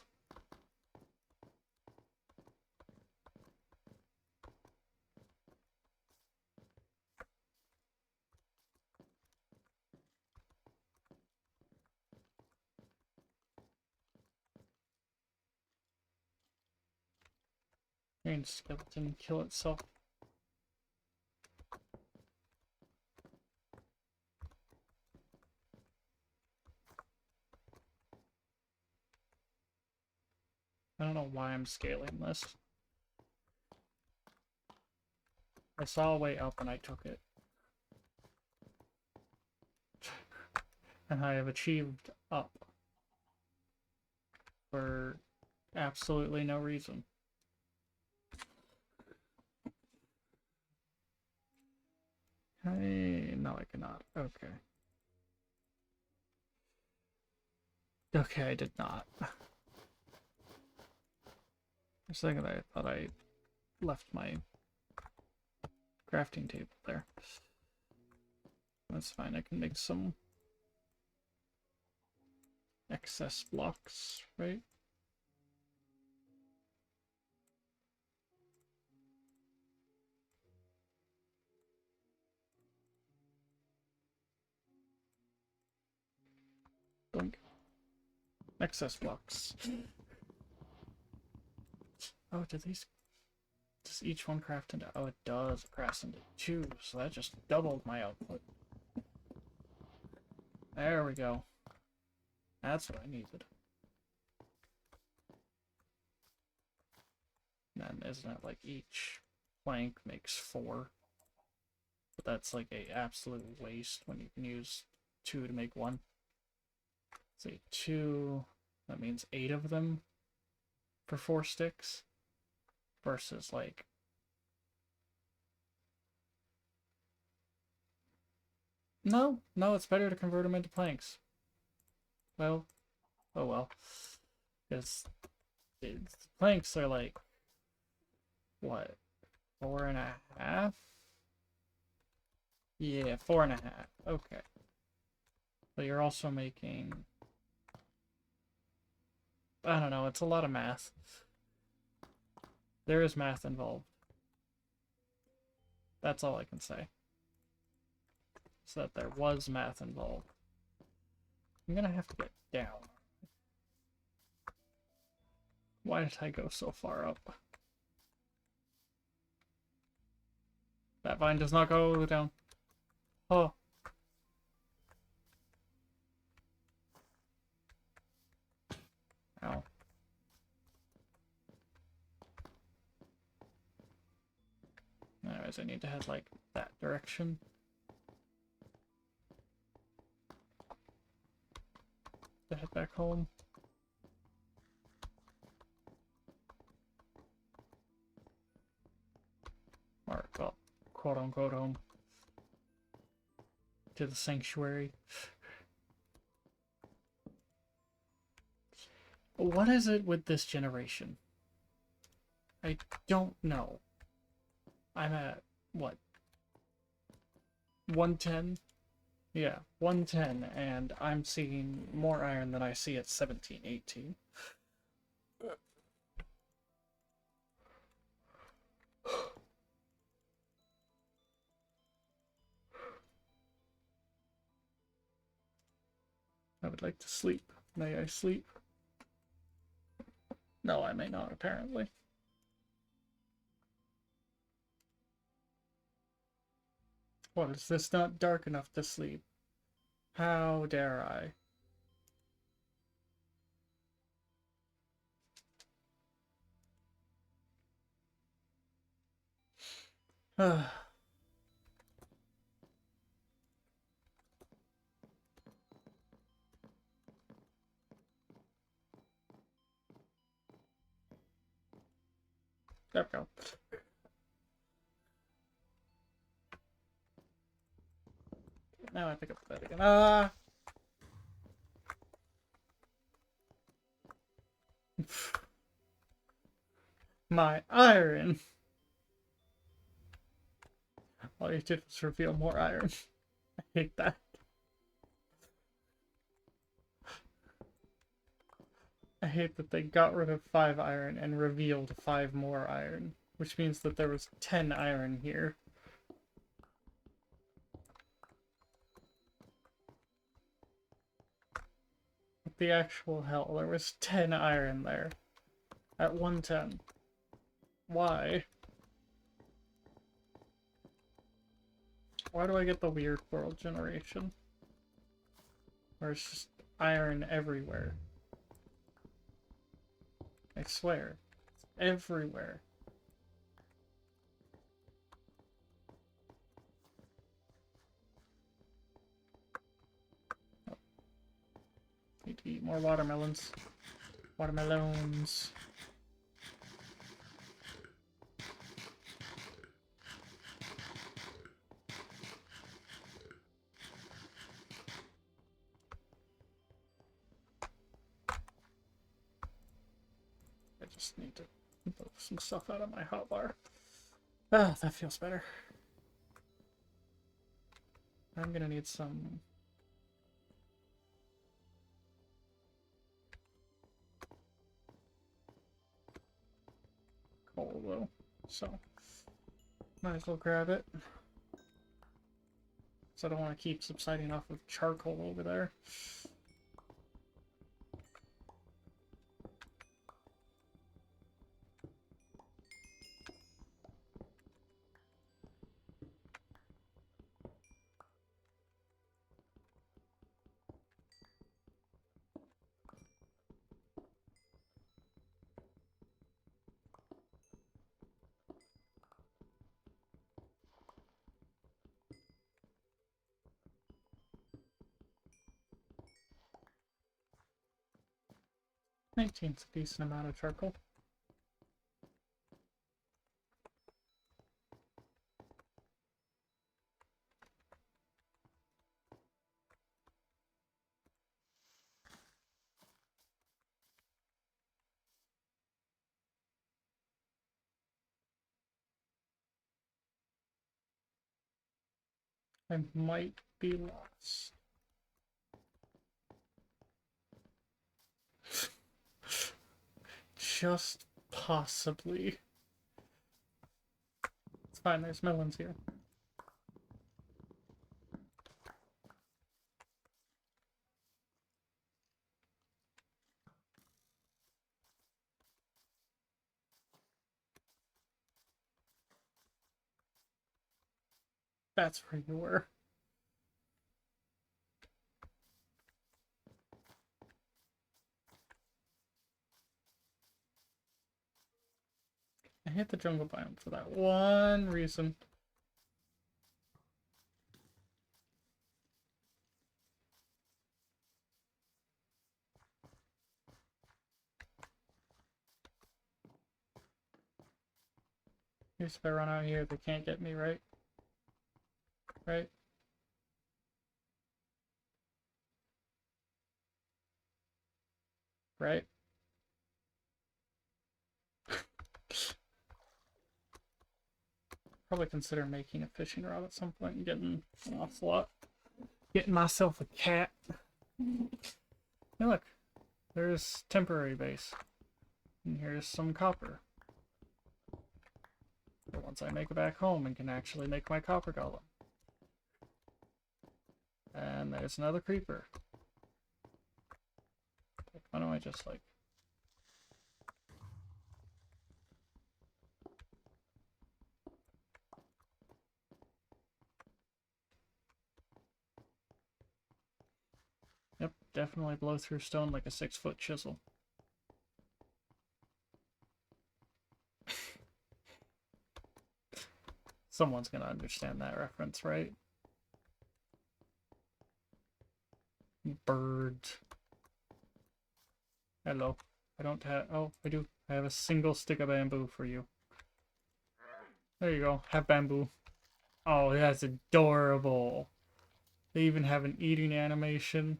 Green skeleton kill itself. I don't know why I'm scaling this. I saw a way up and I took it. And I have achieved up. For absolutely no reason. Hey, no, I cannot. Okay. Okay, I did not. For a second, I thought I left my crafting table there. That's fine, I can make some excess blocks, right? Blink. Excess blocks. Oh, do these... Does each one craft into... Oh, it does craft into 2, so that just doubled my output. There we go. That's what I needed. And then isn't it like each plank makes 4? But that's like a absolute waste when you can use 2 to make 1. Say 2, that means 8 of them for 4 sticks. Versus like... No, it's better to convert them into planks. Well, oh well. Because planks are like, what, 4.5? Yeah, 4.5. Okay. But you're also making... I don't know, it's a lot of math. There is math involved. That's all I can say. So that there was math involved. I'm gonna have to get down. Why did I go so far up? That vine does not go down. Oh. Ow. Anyways, I need to head like that direction. To head back home. Or, well, quote unquote home. To the sanctuary. What is it with this generation? I don't know. I'm at, what? 110? Yeah, 110, and I'm seeing more iron than I see at 17, 18. I would like to sleep. May I sleep? No, I may not, apparently. What, is this not dark enough to sleep? How dare I? There we go. Now I pick up the bed again. Ah! My iron! All you did was reveal more iron. I hate that. I hate that they got rid of 5 iron and revealed 5 more iron, which means that there was 10 iron here. What the actual hell? There was 10 iron there. At 110. Why? Why do I get the weird world generation? Where it's just iron everywhere. I swear. It's everywhere. Oh. Need to eat more watermelons. Watermelons. I just need to move some stuff out of my hotbar. Ah, that feels better. I'm gonna need some coal though, so might as well grab it. So I don't want to keep subsiding off of charcoal over there. 19's a decent amount of charcoal. I might be lost. Just possibly. It's fine, there's melons here. That's where you were. I hit the jungle biome for that one reason. If I run out here, they can't get me, right? Right? Right? Probably consider making a fishing rod at some point and getting an ocelot. Getting myself a cat. Hey, look. There's temporary base. And here's some copper. But once I make it back home and can actually make my copper golem. And there's another creeper. Why don't I just like... Yep, definitely blow through stone like a 6-foot chisel. Someone's gonna understand that reference, right? Bird. Hello. I don't have... Oh, I do. I have a single stick of bamboo for you. There you go. Have bamboo. Oh, that's adorable. They even have an eating animation.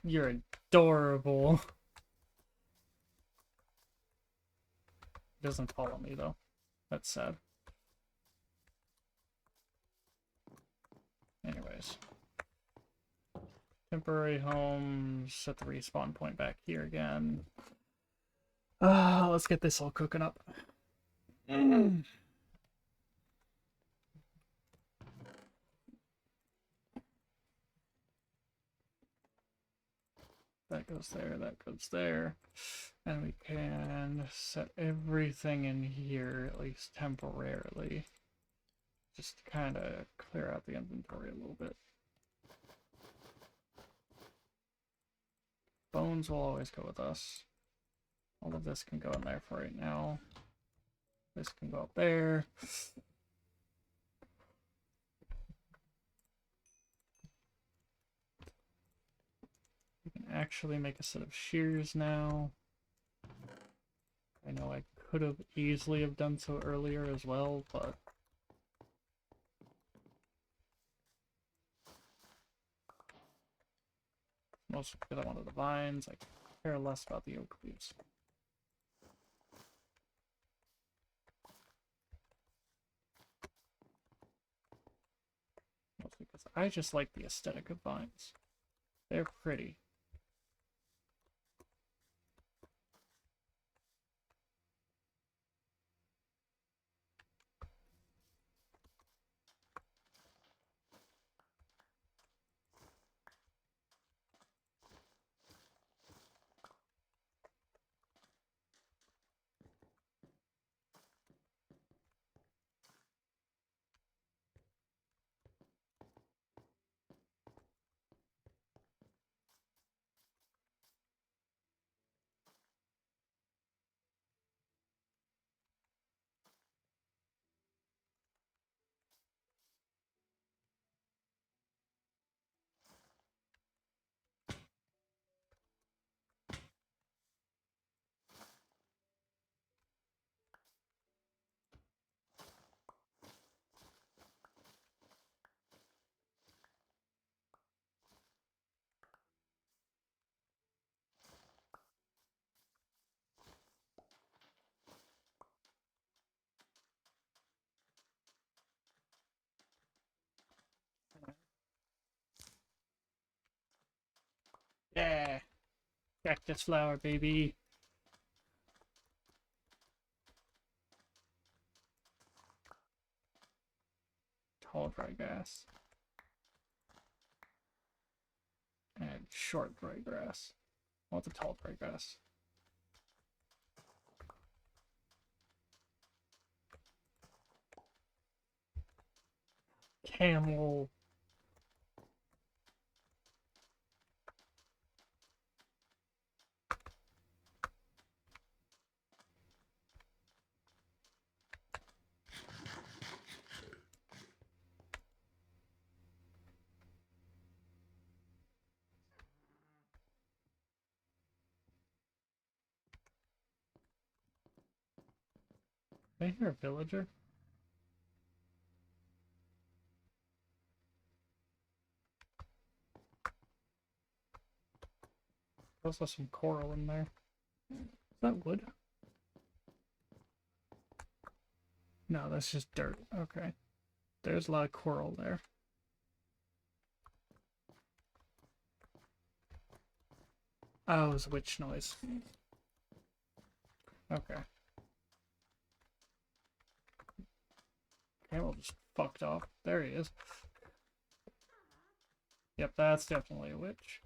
You're adorable. It doesn't follow me, though. That's sad. Anyways. Temporary home. Set the respawn point back here again. Let's get this all cooking up. That goes there, that goes there. And we can set everything in here, at least temporarily. Just to kind of clear out the inventory a little bit. Bones will always go with us. All of this can go in there for right now. This can go up there. We can actually make a set of shears now. I know I could have easily have done so earlier as well, but mostly because I wanted the vines. I care less about the oak leaves. Mostly because I just like the aesthetic of vines. They're pretty. Yeah! Cactus flower, baby! Tall dry grass. And short dry grass. I want the tall dry grass. Camel. Did I hear a villager? There's also some coral in there. Is that wood? No, that's just dirt. Okay. There's a lot of coral there. Oh, it was a witch noise. Okay. Camel just fucked off. There he is. Yep, that's definitely a witch.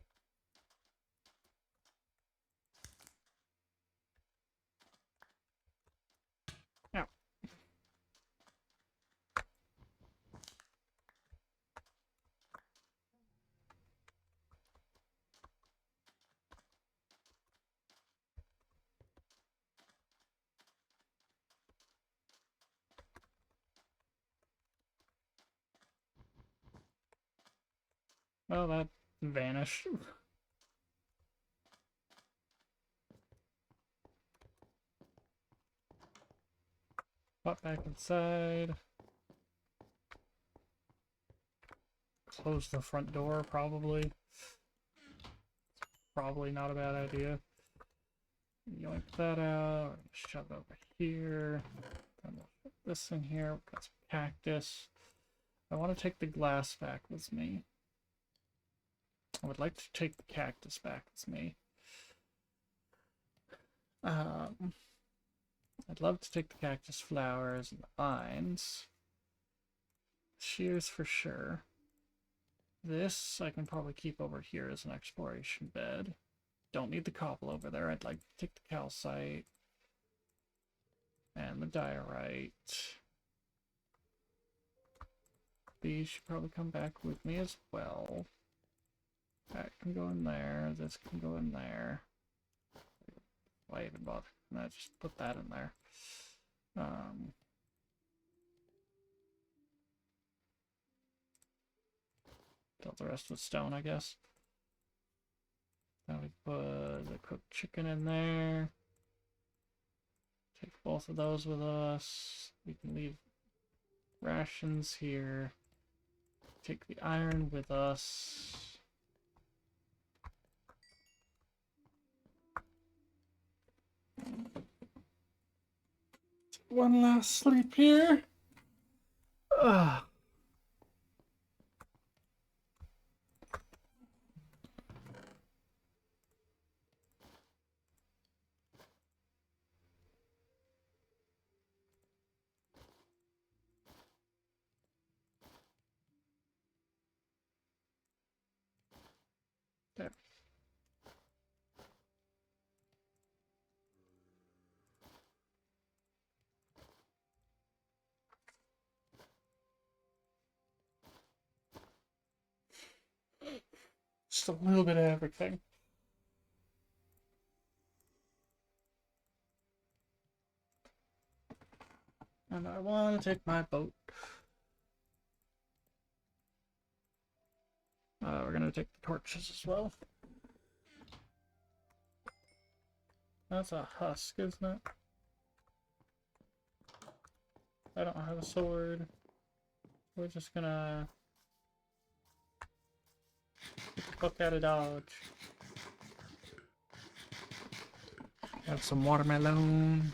Ow. Well, that vanished. Pop back inside. Close the front door, probably. Probably not a bad idea. Yoink that out. Shove it over here. Then we'll put this in here. We've got some cactus. I want to take the glass back with me. I would like to take the cactus back with me. I'd love to take the cactus flowers and the vines. Shears for sure. This I can probably keep over here as an exploration bed. Don't need the cobble over there. I'd like to take the calcite and the diorite. These should probably come back with me as well. That can go in there. This can go in there. Why even bother? No, just put that in there. Fill the rest with stone, I guess. Then we put the cooked chicken in there. Take both of those with us. We can leave rations here. Take the iron with us. One last sleep here. Ugh. There. Just a little bit of everything. And I want to take my boat. We're going to take the torches as well. That's a husk, isn't it? I don't have a sword. We're just gonna get the fuck out of Dodge. Have some watermelon.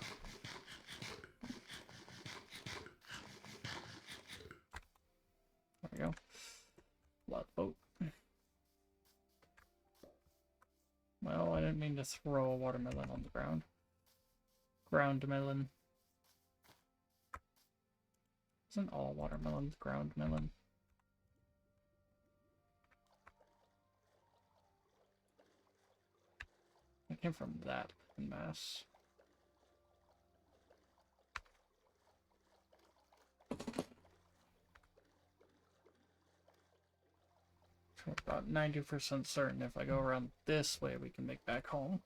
There we go. Love boat. Well, I didn't mean to throw a watermelon on the ground. Ground melon. Isn't all watermelons ground melon? I came from that in mass. So about 90% certain if I go around this way we can make back home.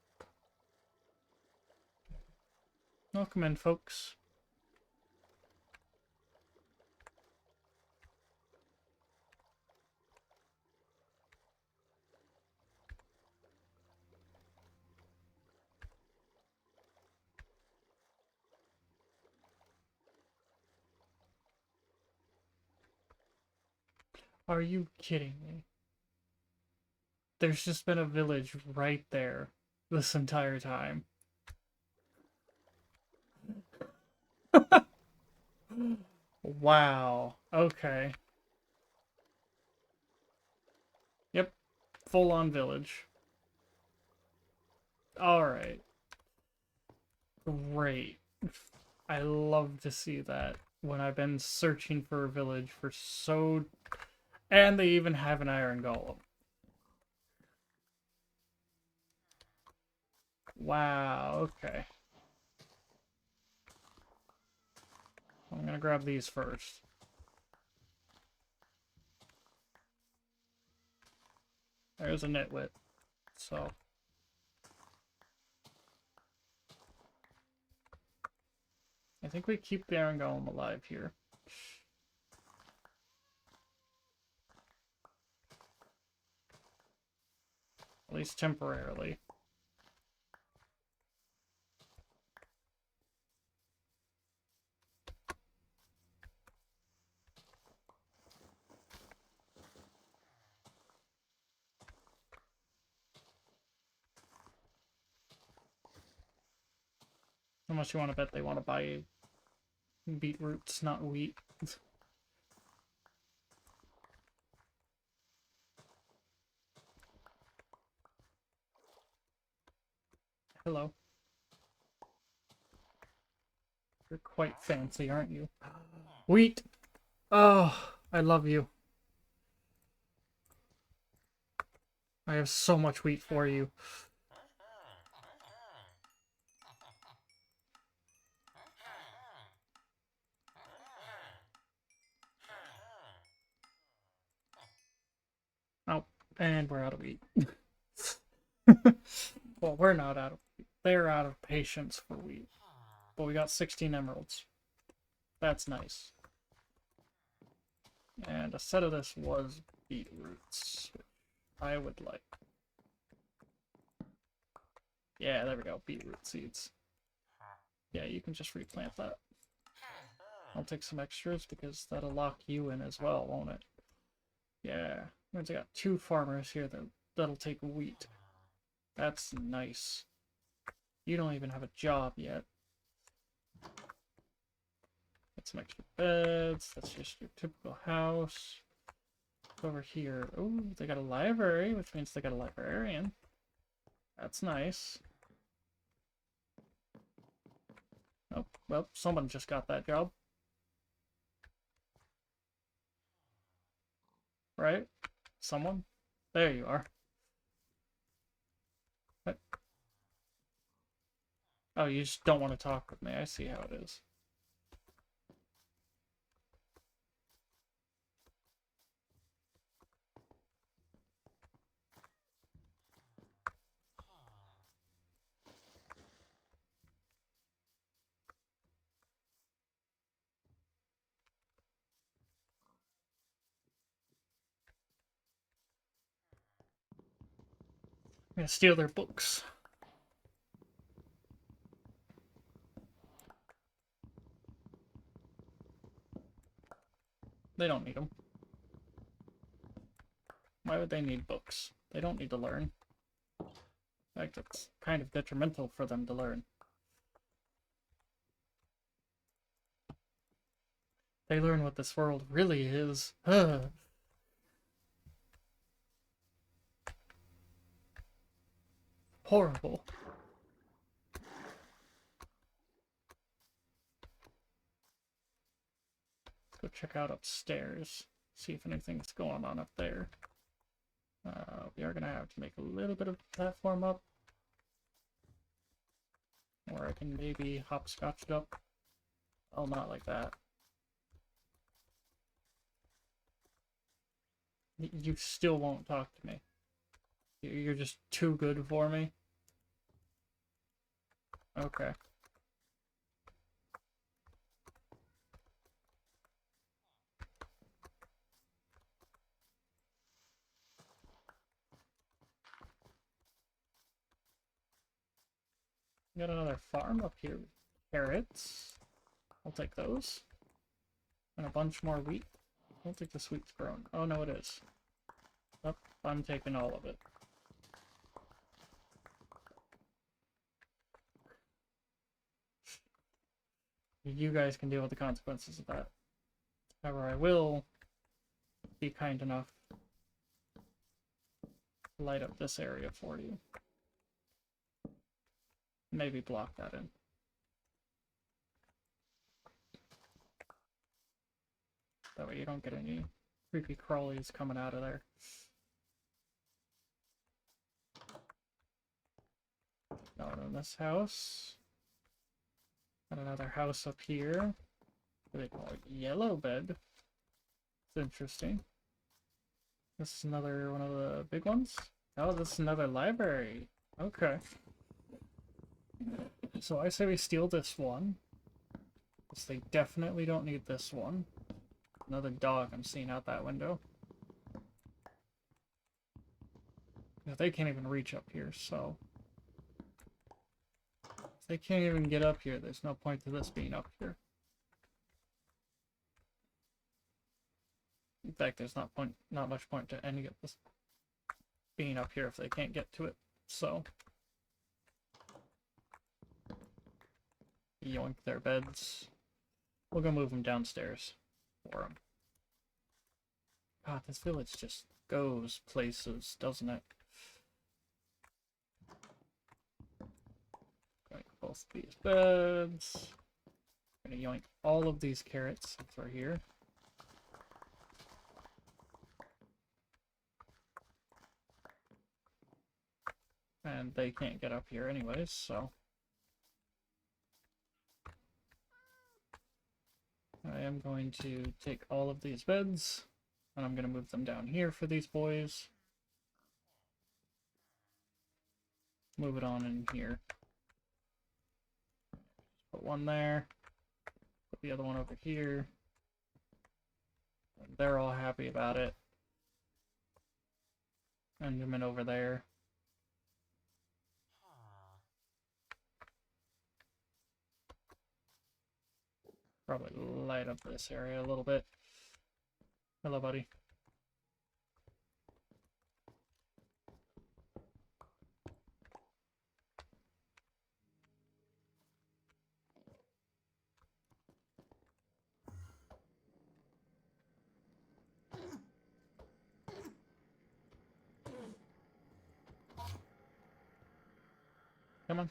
Welcome in, folks. Are you kidding me? There's just been a village right there this entire time. Wow. Okay. Yep. Full-on village. Alright. Great. I love to see that when I've been searching for a village for so... And they even have an iron golem. Wow, okay. I'm gonna grab these first. There's a nitwit. So... I think we keep the iron golem alive here. At least temporarily. How much you want to bet they want to buy beetroots, not wheat? Hello. You're quite fancy, aren't you? Wheat! Oh, I love you. I have so much wheat for you. Oh, and we're out of wheat. Well, we're not out of wheat. They're out of patience for wheat. But we got 16 emeralds. That's nice. And a set of this was beetroots, which I would like. Yeah, there we go. Beetroot seeds. Yeah, you can just replant that. I'll take some extras because that'll lock you in as well, won't it? Yeah. Means I got 2 farmers here that'll take wheat. That's nice. You don't even have a job yet. Get some extra beds. That's just your typical house. Over here. Oh, they got a library, which means they got a librarian. That's nice. Oh, well, someone just got that job. Right? Someone? There you are. What? Oh, you just don't want to talk with me. I see how it is. I'm gonna steal their books. They don't need them. Why would they need books? They don't need to learn. In fact, it's kind of detrimental for them to learn. They learn what this world really is. Horrible. Let's go check out upstairs. See if anything's going on up there. We are going to have to make a little bit of platform up. Or I can maybe hopscotch it up. Oh, not like that. You still won't talk to me. You're just too good for me. Okay. Got another farm up here with carrots. I'll take those. And a bunch more wheat. I don't think this wheat's grown. Oh, no, it is. Oh, I'm taking all of it. You guys can deal with the consequences of that. However, I will be kind enough to light up this area for you. Maybe block that in. That way you don't get any creepy crawlies coming out of there. Not in this house. Got another house up here. What do they call it? Yellow bed. It's interesting. This is another one of the big ones. Oh, this is another library. Okay. So I say we steal this one. Because they definitely don't need this one. Another dog I'm seeing out that window. They can't even reach up here, so... If they can't even get up here, there's no point to this being up here. In fact, there's not much point to any of this being up here if they can't get to it, so... Yoink their beds. We're gonna move them downstairs for them. God, this village just goes places, doesn't it? Yoink both these beds. Gonna yoink all of these carrots since we're here. And they can't get up here anyways, so... I am going to take all of these beds, and I'm going to move them down here for these boys. Move it on in here. Put one there. Put the other one over here. They're all happy about it. Enderman over there. Probably light up this area a little bit. Hello, buddy. Come on.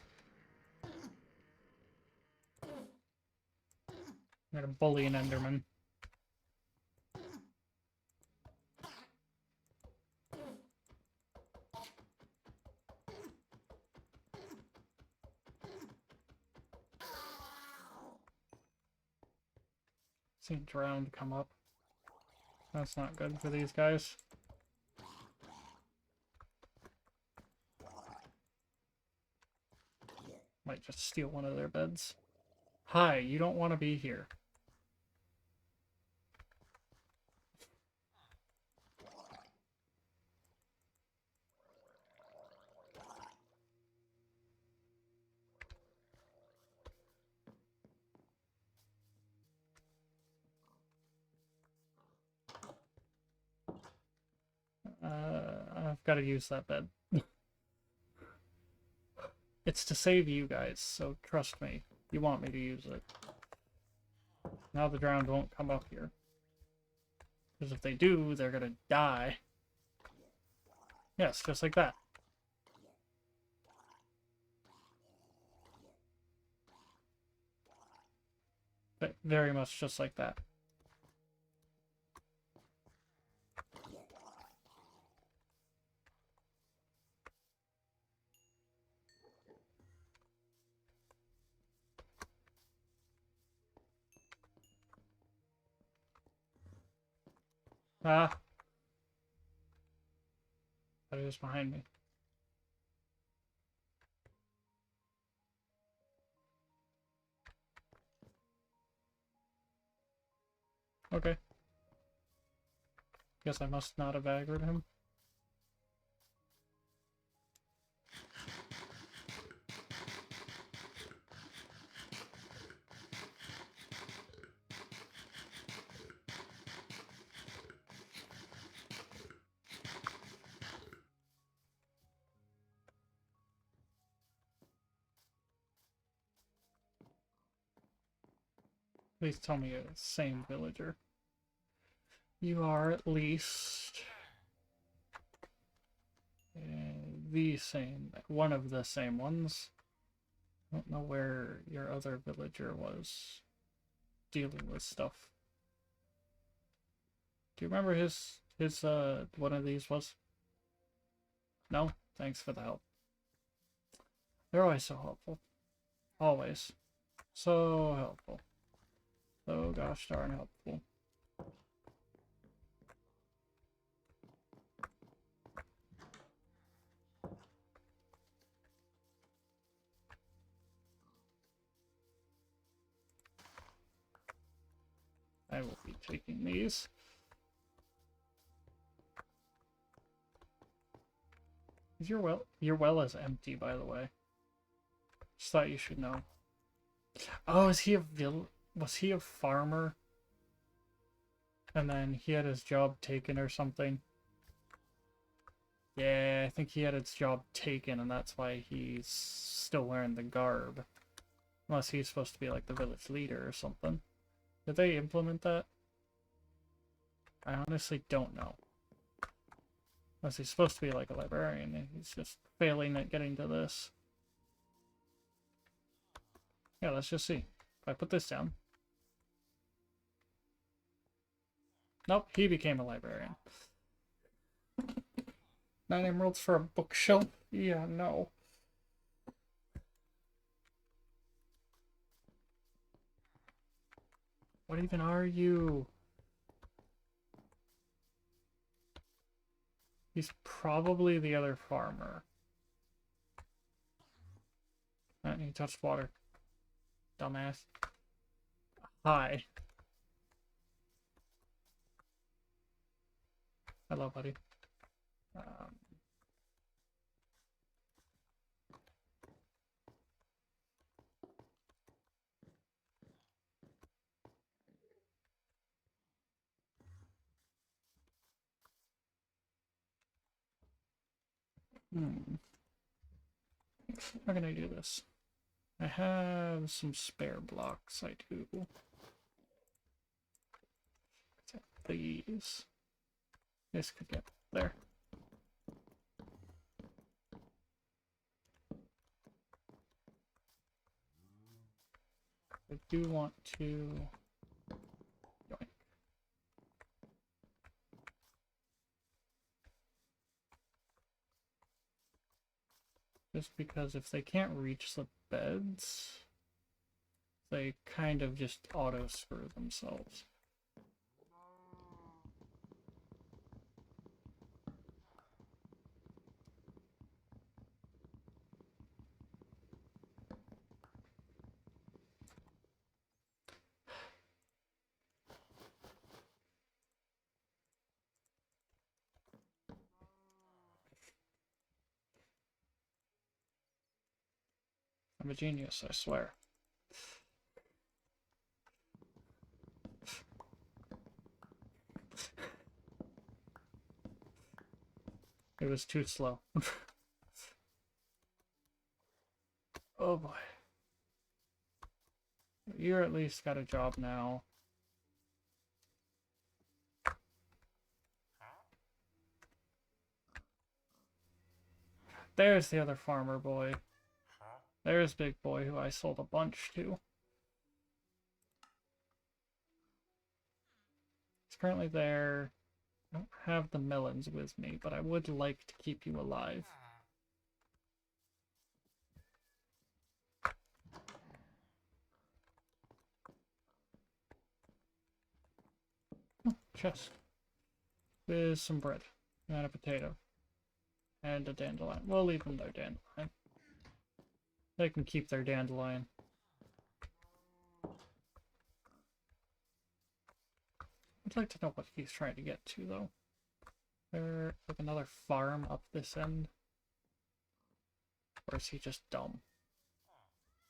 I'm gonna bully an Enderman. Seen drowned come up. That's not good for these guys. Might just steal one of their beds. Hi, you don't want to be here. I've got to use that bed. It's to save you guys, so trust me. You want me to use it. Now the drowned won't come up here. Because if they do, they're gonna die. Yes, just like that. But very much just like that. Ah. That is behind me. Okay. Guess I must not have aggroed him. Please tell me you're the same villager. You are at least the same, one of the same ones. I don't know where your other villager was dealing with stuff. Do you remember his one of these was? No? Thanks for the help. They're always so helpful. Always. So helpful. So gosh darn helpful. I will be taking these. Your well is empty, by the way. Just thought you should know. Oh, was he a farmer? And then he had his job taken or something? Yeah, I think he had his job taken, and that's why he's still wearing the garb. Unless he's supposed to be like the village leader or something. Did they implement that? I honestly don't know. Unless he's supposed to be like a librarian, and he's just failing at getting to this. Yeah, let's just see. If I put this down. Nope, he became a librarian. 9 emeralds for a bookshelf? Yeah, no. What even are you? He's probably the other farmer. And he touched water. dumbass. Hi. Hello, buddy. Um, hmm. How can I do this? I have some spare blocks, I do. These. This could get there. I do want to... Yoink. Just because if they can't reach the beds, they kind of just auto-screw themselves. I'm a genius, I swear. It was too slow. Oh boy. You're at least got a job now. There's the other farmer boy. There's Big Boy, who I sold a bunch to. He's currently there. I don't have the melons with me, but I would like to keep you alive. Oh, chest. With some bread. And a potato. And a dandelion. We'll leave them their dandelion. They can keep their dandelion. I'd like to know what he's trying to get to, though. There's like another farm up this end. Or is he just dumb?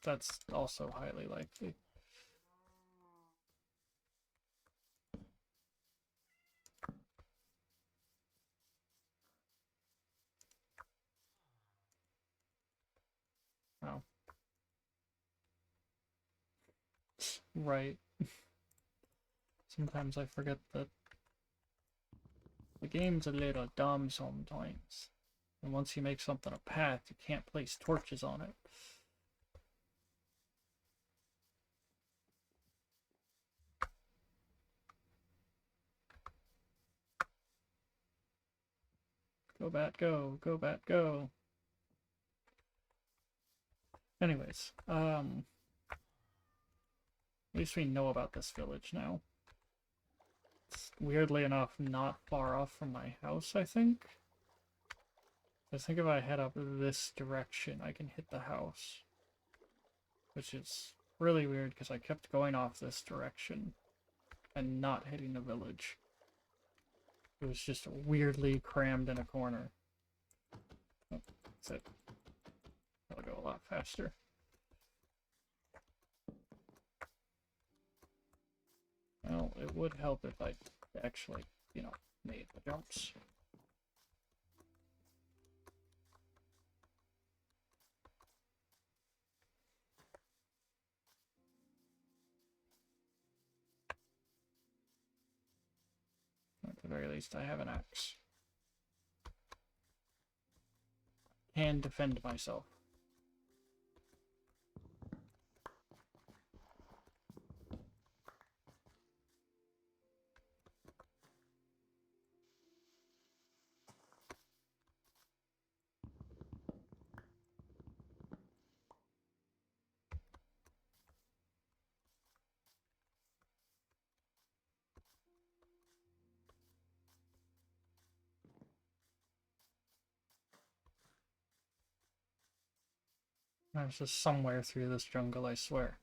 That's also highly likely. Oh. Right. Sometimes I forget that the game's a little dumb sometimes. And once you make something a path, you can't place torches on it. Go bat go, go bat go. Anyways, at least we know about this village now. It's weirdly enough not far off from my house, I think. I think if I head up this direction, I can hit the house. Which is really weird because I kept going off this direction and not hitting the village. It was just weirdly crammed in a corner. Oh, that's it. That'll go a lot faster. Well, it would help if I actually, you know, made the jumps. At the very least, I have an axe. Can defend myself. I was just somewhere through this jungle, I swear.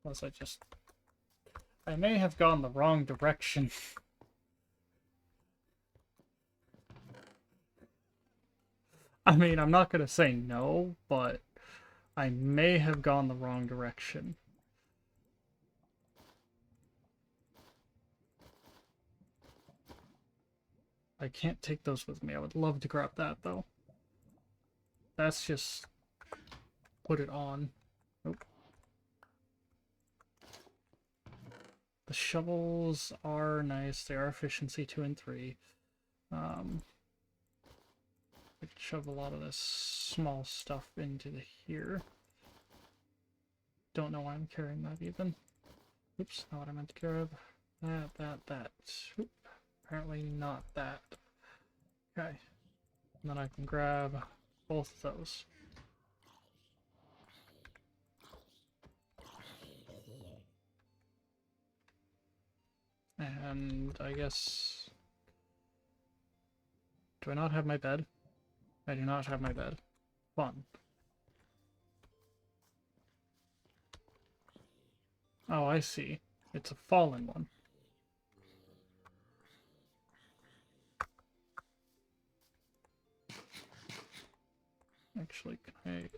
Unless I may have gone the wrong direction. I mean, I'm not gonna say no, but I may have gone the wrong direction. I can't take those with me. I would love to grab that, though. That's just... put it on. Nope. The shovels are nice. They are efficiency 2 and 3. I could shove a lot of this small stuff into here. Don't know why I'm carrying that even. Oops, not what I meant to grab. That. Oop. Apparently not that. Okay. And then I can grab both of those. And I guess... do I not have my bed? I do not have my bed. Fun. Oh, I see. It's a fallen one. Actually, can I...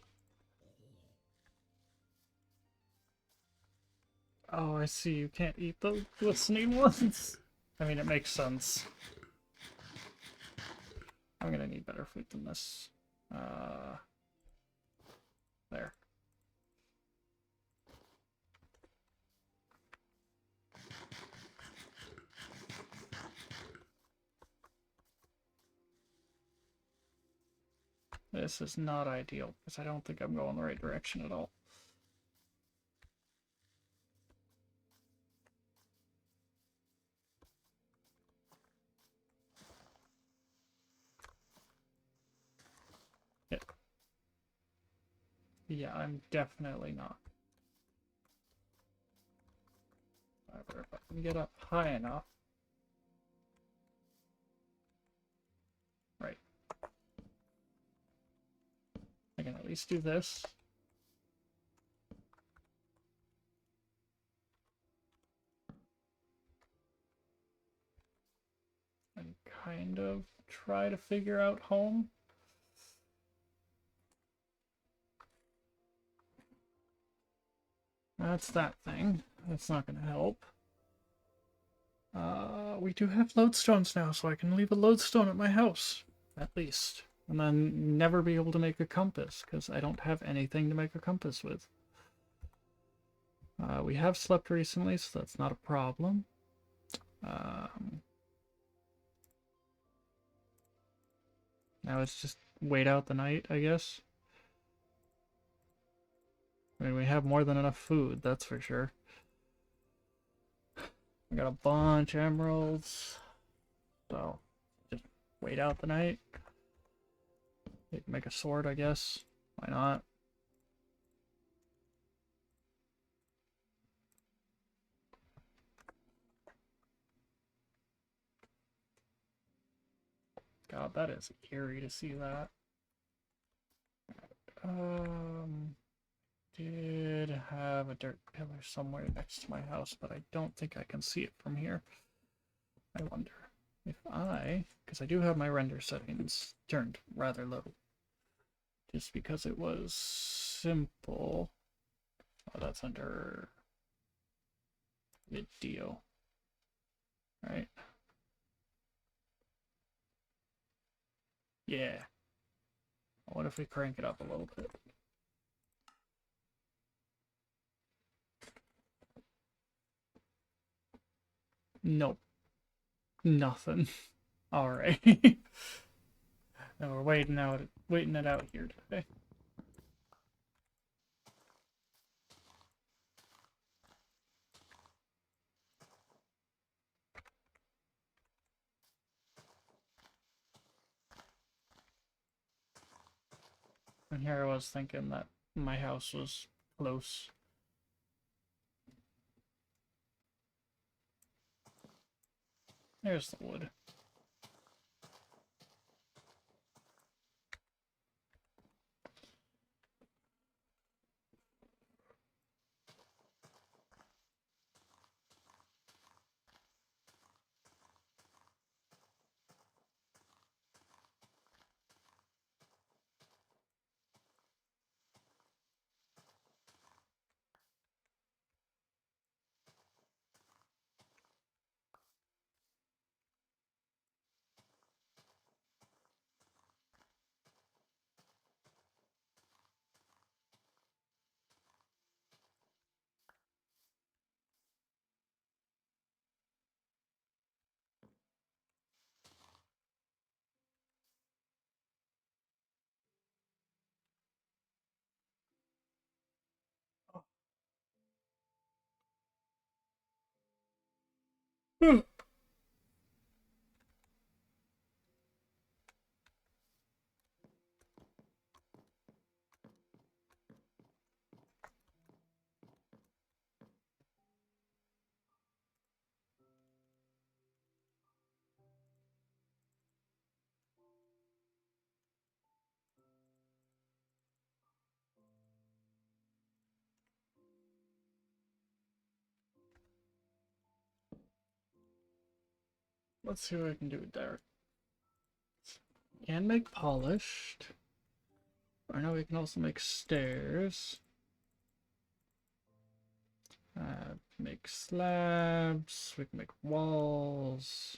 oh, I see. You can't eat the glistening ones. I mean, it makes sense. I'm gonna need better food than this. There. This is not ideal, because I don't think I'm going the right direction at all. Yeah, I'm definitely not. However, if I can get up high enough... right. I can at least do this. And kind of try to figure out home. That's that thing. That's not going to help. We do have lodestones now, so I can leave a lodestone at my house, at least. And then never be able to make a compass, because I don't have anything to make a compass with. We have slept recently, so that's not a problem. Now it's just wait out the night, I guess. I mean, we have more than enough food, that's for sure. I got a bunch of emeralds. So, just wait out the night. Make a sword, I guess. Why not? God, that is eerie to see that. Did have a dirt pillar somewhere next to my house, but I don't think I can see it from here. I wonder if because I do have my render settings turned rather low. Just because it was simple. Oh, that's under video. Right? Yeah. What if we crank it up a little bit? Nope. Nothing. Alright. And we're waiting it out here today. And here I was thinking that my house was close. There's the wood. Let's see what I can do with Derek. Can make polished. I know we can also make stairs. Make slabs. We can make walls.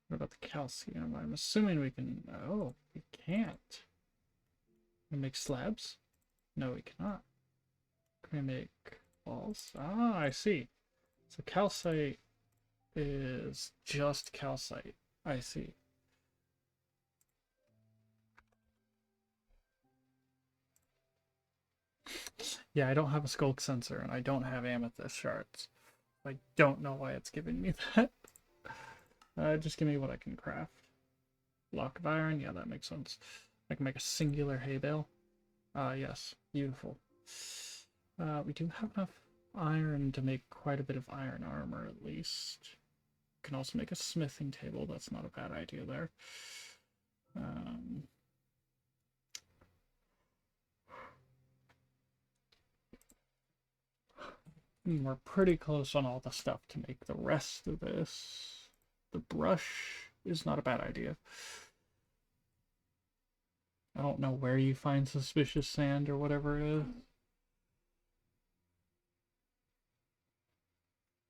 What about the calcium? I'm assuming we can. Oh, we can't. Can we make slabs? No, we cannot. Can we make walls? Ah, I see. So calcite is just calcite. I see. Yeah, I don't have a skulk sensor and I don't have amethyst shards. I don't know why it's giving me that. Just give me what I can craft. Block of iron, yeah, that makes sense. I can make a singular hay bale. Yes, beautiful. We do have enough iron to make quite a bit of iron armor, at least. Can also make a smithing table. That's not a bad idea there. We're pretty close on all the stuff to make the rest of this. The brush is not a bad idea. I don't know where you find suspicious sand or whatever it is.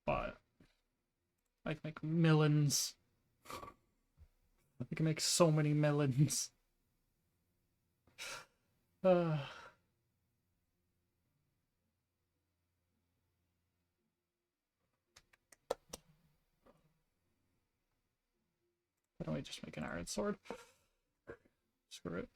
But I can make melons. I can make so many melons. Why don't we just make an iron sword? Screw it.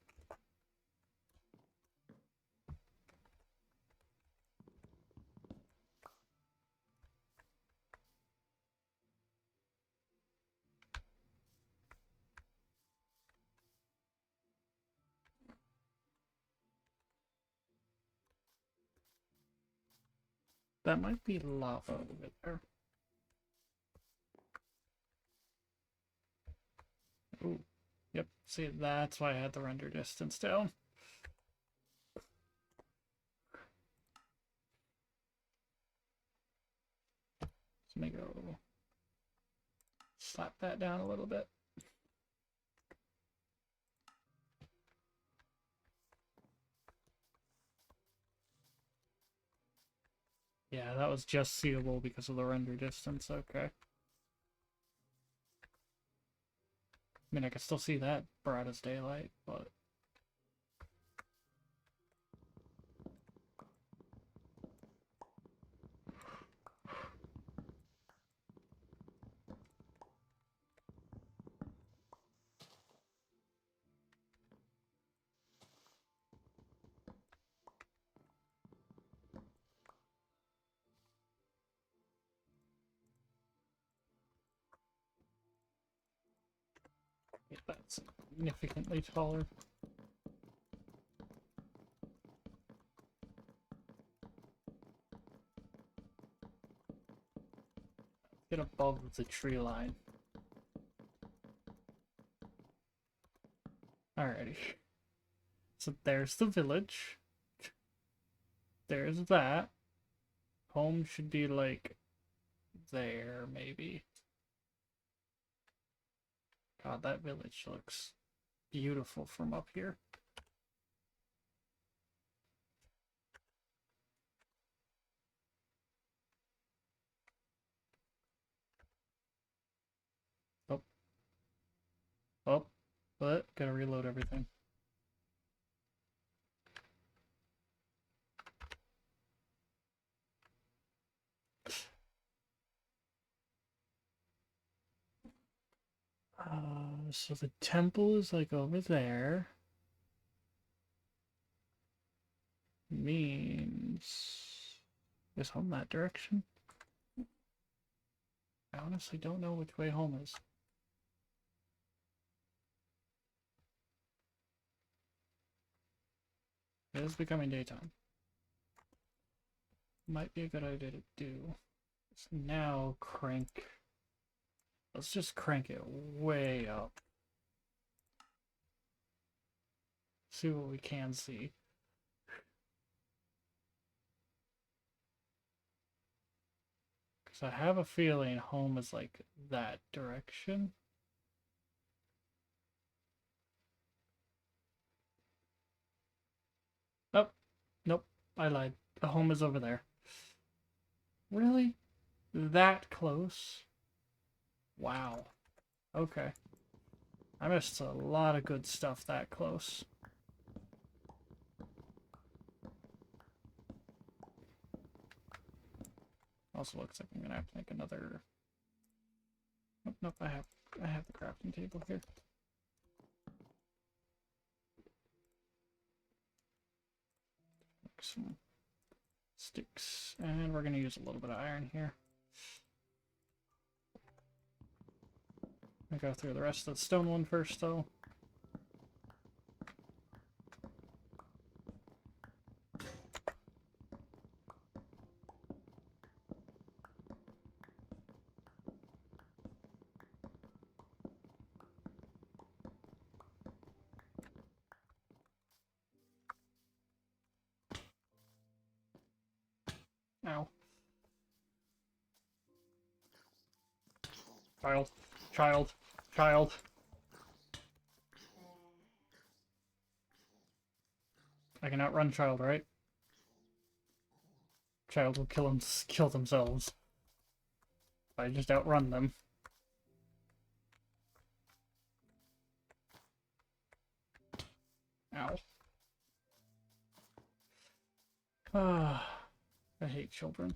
That might be lava over there. Ooh. Yep, see, that's why I had the render distance down. Let me go slap that down a little bit. Yeah, that was just seeable because of the render distance, okay. I mean, I can still see that bright as daylight, but... yeah, that's significantly taller. Get above the tree line. Alrighty. So there's the village. There's that. Home should be like there, maybe. God, that village looks beautiful from up here. Oh. Oh. But gotta reload everything. So the temple is like over there. Means Is home that direction? I honestly don't know which way home is. It is becoming daytime. Might be a good idea to do. So now crank. Let's just crank it way up. See what we can see. Because I have a feeling home is like that direction. Oh, nope, I lied. The home is over there. Really? That close? Wow. Okay. I missed a lot of good stuff that close. Also looks like I'm gonna have to make another. Nope, nope. I have the crafting table here. Make some sticks, and we're gonna use a little bit of iron here. I go through the rest of the stone one first, though. Ow. Child. Child. Child. I can outrun child, right? Child will kill themselves. If I just outrun them. Ow. Ah, I hate children.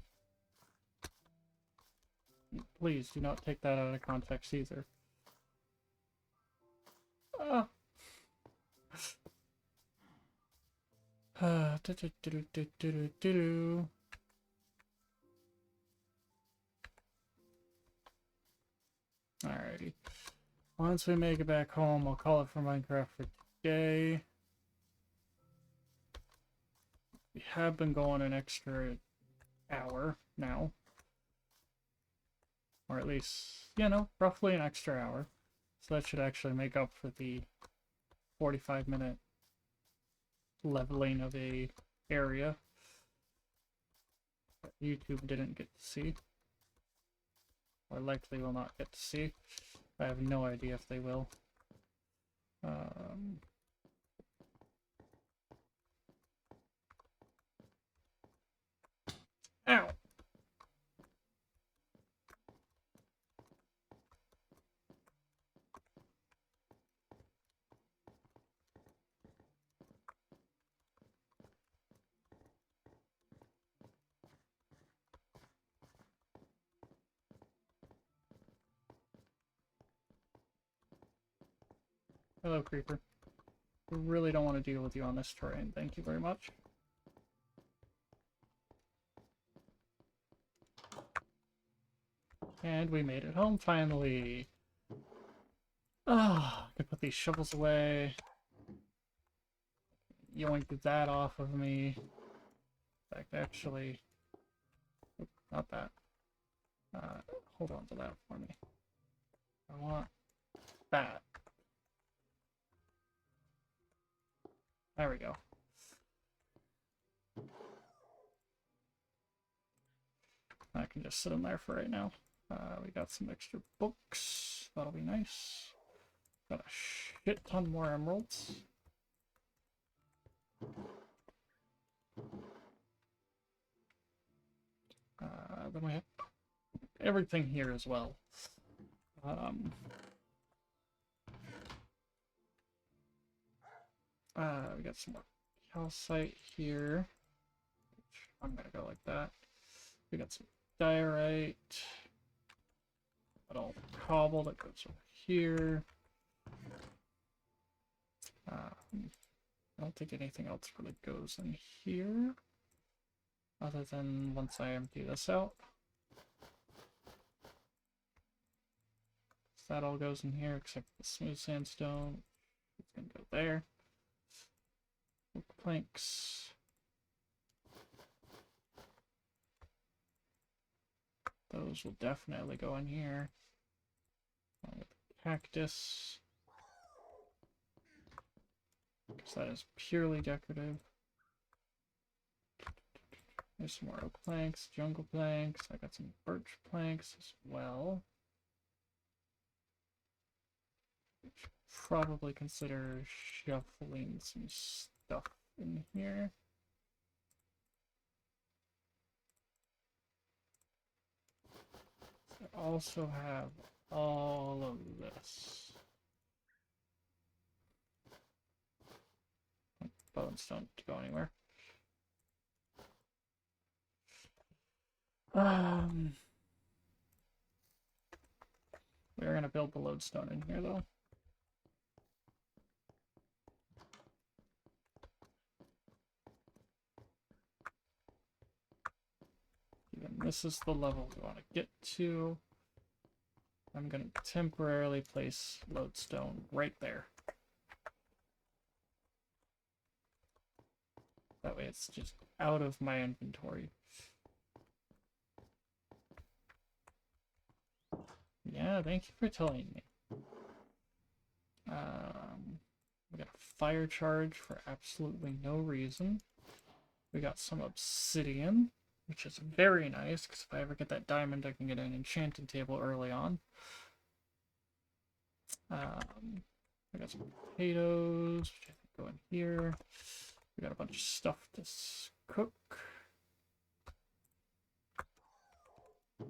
Please do not take that out of context either. Ah. Do do do do do do do do. Alrighty. Once we make it back home, I'll call it for Minecraft for today. We have been going an extra hour now. Or at least, you know, roughly an extra hour. So that should actually make up for the 45-minute leveling of a area that YouTube didn't get to see. Or likely will not get to see. I have no idea if they will. Ow! Hello, creeper. I really don't want to deal with you on this terrain. Thank you very much. And we made it home finally. Ah, I can put these shovels away. Yoink that off of me. In fact, actually, not that. Hold on to that for me. I want that. There we go. I can just sit in there for right now. We got some extra books. That'll be nice. Got a shit ton more emeralds. Then we have everything here as well. We got some more calcite here. I'm gonna go like that. We got some diorite. Got all the cobble that goes over here. I don't think anything else really goes in here. Other than once I empty this out. So that all goes in here except the smooth sandstone. It's gonna go there. Oak planks. Those will definitely go in here. Along with the cactus. Because that is purely decorative. There's some more oak planks, jungle planks. I got some birch planks as well. Probably consider shuffling some stuff in here. I also have all of this. Bones don't go anywhere. We're gonna build the lodestone in here though. Even this is the level we want to get to. I'm gonna temporarily place lodestone right there. That way it's just out of my inventory. Yeah, thank you for telling me. We got a fire charge for absolutely no reason. We got some obsidian, which is very nice, because if I ever get that diamond, I can get an enchanting table early on. I got some potatoes, which I think go in here. We got a bunch of stuff to cook. We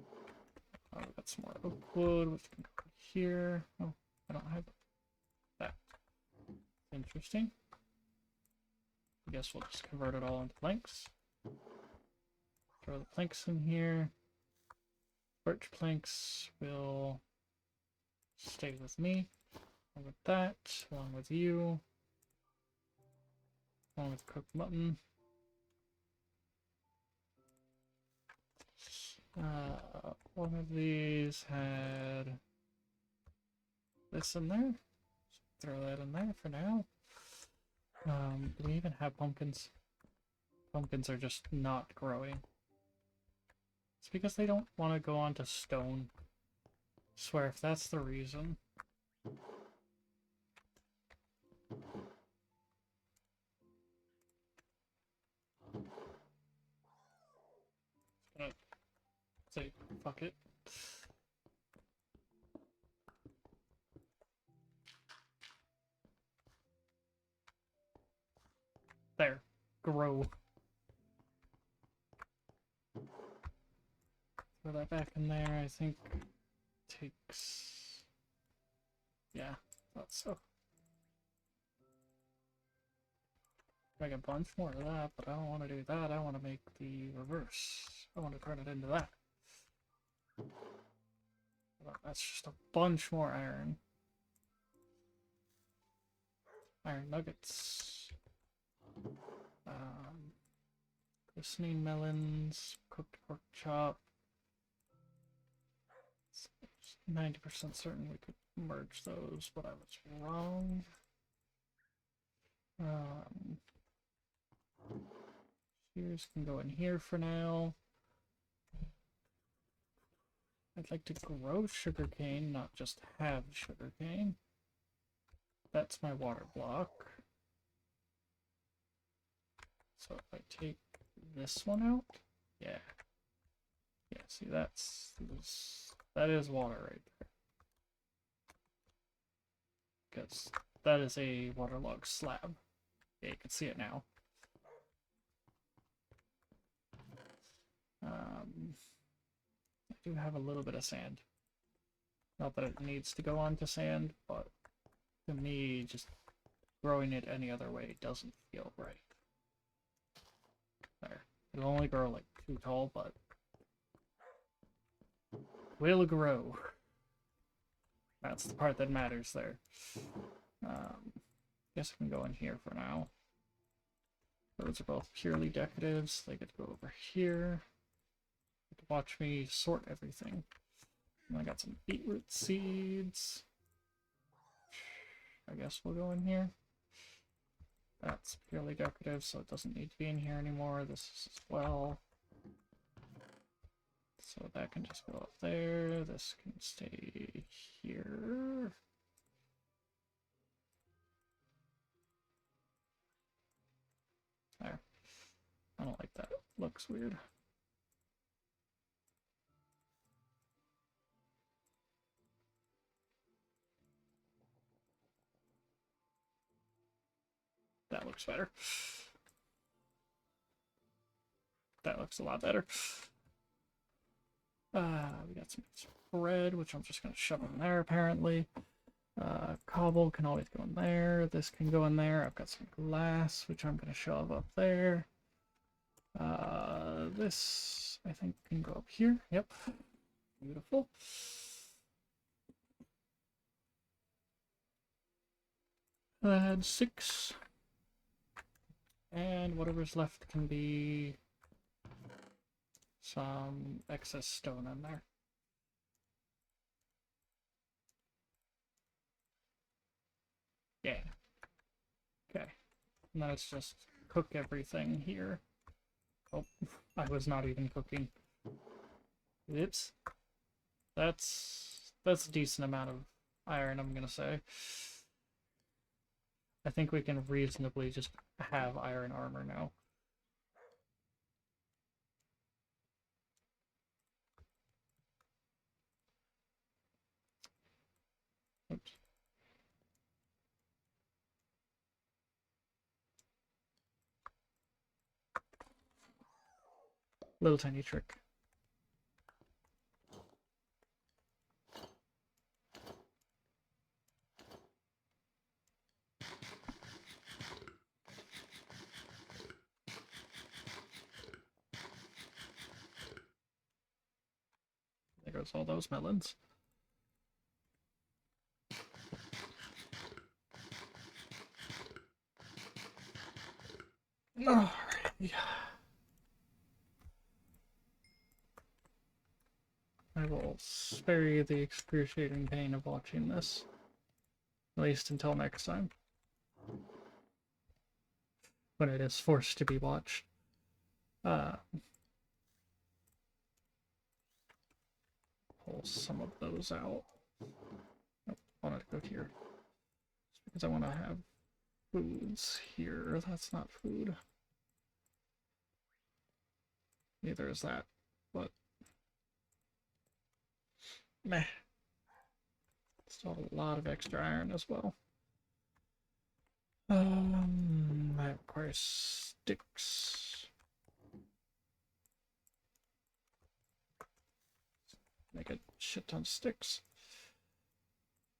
got some more oak wood, which can go here. Oh, I don't have that. Interesting. I guess we'll just convert it all into planks. Throw the planks in here. Birch planks will stay with me. Along with that, along with you. Along with cooked mutton. One of these had this in there. Throw that in there for now. Do we even have pumpkins? Pumpkins are just not growing. It's because they don't want to go onto stone. I swear, if that's the reason. Just gonna say, fuck it. There. Grow. Throw that back in there, I think takes... Yeah, thought so. Make a bunch more of that, but I don't want to do that. I want to make the reverse. I want to turn it into that. Well, that's just a bunch more iron. Iron nuggets. Glistening melons. Cooked pork chop. 90% certain we could merge those, but I was wrong. Shears can go in here for now. I'd like to grow sugarcane, not just have sugarcane. That's my water block. So if I take this one out, yeah. Yeah, see that is water right there. Because that is a waterlogged slab. Yeah, you can see it now. I do have a little bit of sand. Not that it needs to go onto sand, but to me, just growing it any other way doesn't feel right. There. It'll only grow like 2 tall, but will grow. That's the part that matters there. Guess I can go in here for now. Those are both purely decoratives. They get to go over here. Get to watch me sort everything. And I got some beetroot seeds. I guess we'll go in here. That's purely decorative, so it doesn't need to be in here anymore. This is as well. So that can just go up there. This can stay here. There. I don't like that. It looks weird. That looks better. That looks a lot better. We got some bread, which I'm just going to shove in there, apparently. Cobble can always go in there. This can go in there. I've got some glass, which I'm going to shove up there. This, I think, can go up here. Yep. Beautiful. Add 6. And whatever's left can be some excess stone in there. Yeah. Okay. And then it's just cook everything here. Oh, I was not even cooking. Oops. That's a decent amount of iron, I'm gonna say. I think we can reasonably just have iron armor now. Oops. Little tiny trick. There goes all those melons. Alrighty. I will spare you the excruciating pain of watching this. At least until next time. When it is forced to be watched. Pull some of those out. Nope, I wanted to go here. Just because I want to have foods here. That's not food. Neither is that, but meh. Still a lot of extra iron as well. That requires sticks. Make a shit ton of sticks.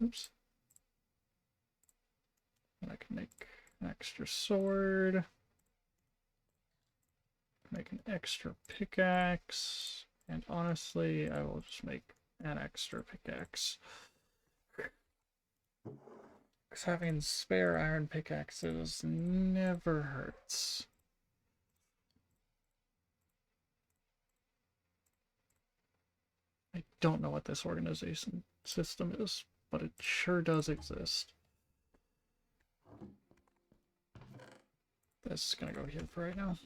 Oops. And I can make an extra sword. Make an extra pickaxe. And honestly, I will just make an extra pickaxe. Because having spare iron pickaxes never hurts. I don't know what this organization system is, but it sure does exist. This is gonna go here for right now.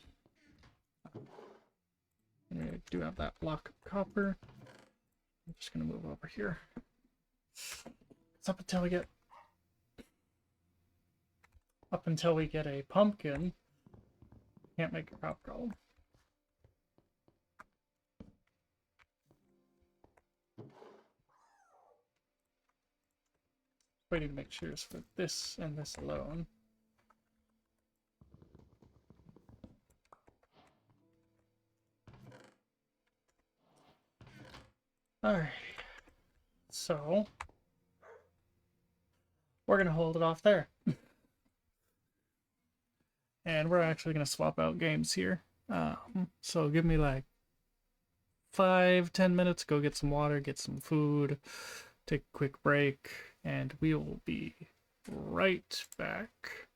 And I do have that block of copper. I'm just gonna move over here. It's up until we get a pumpkin. Can't make a crop golem. Waiting to make sure it's for this and this alone. Alright. So we're gonna hold it off there. And we're actually gonna swap out games here. So give me like 5-10 minutes, go get some water, get some food, take a quick break, and we will be right back.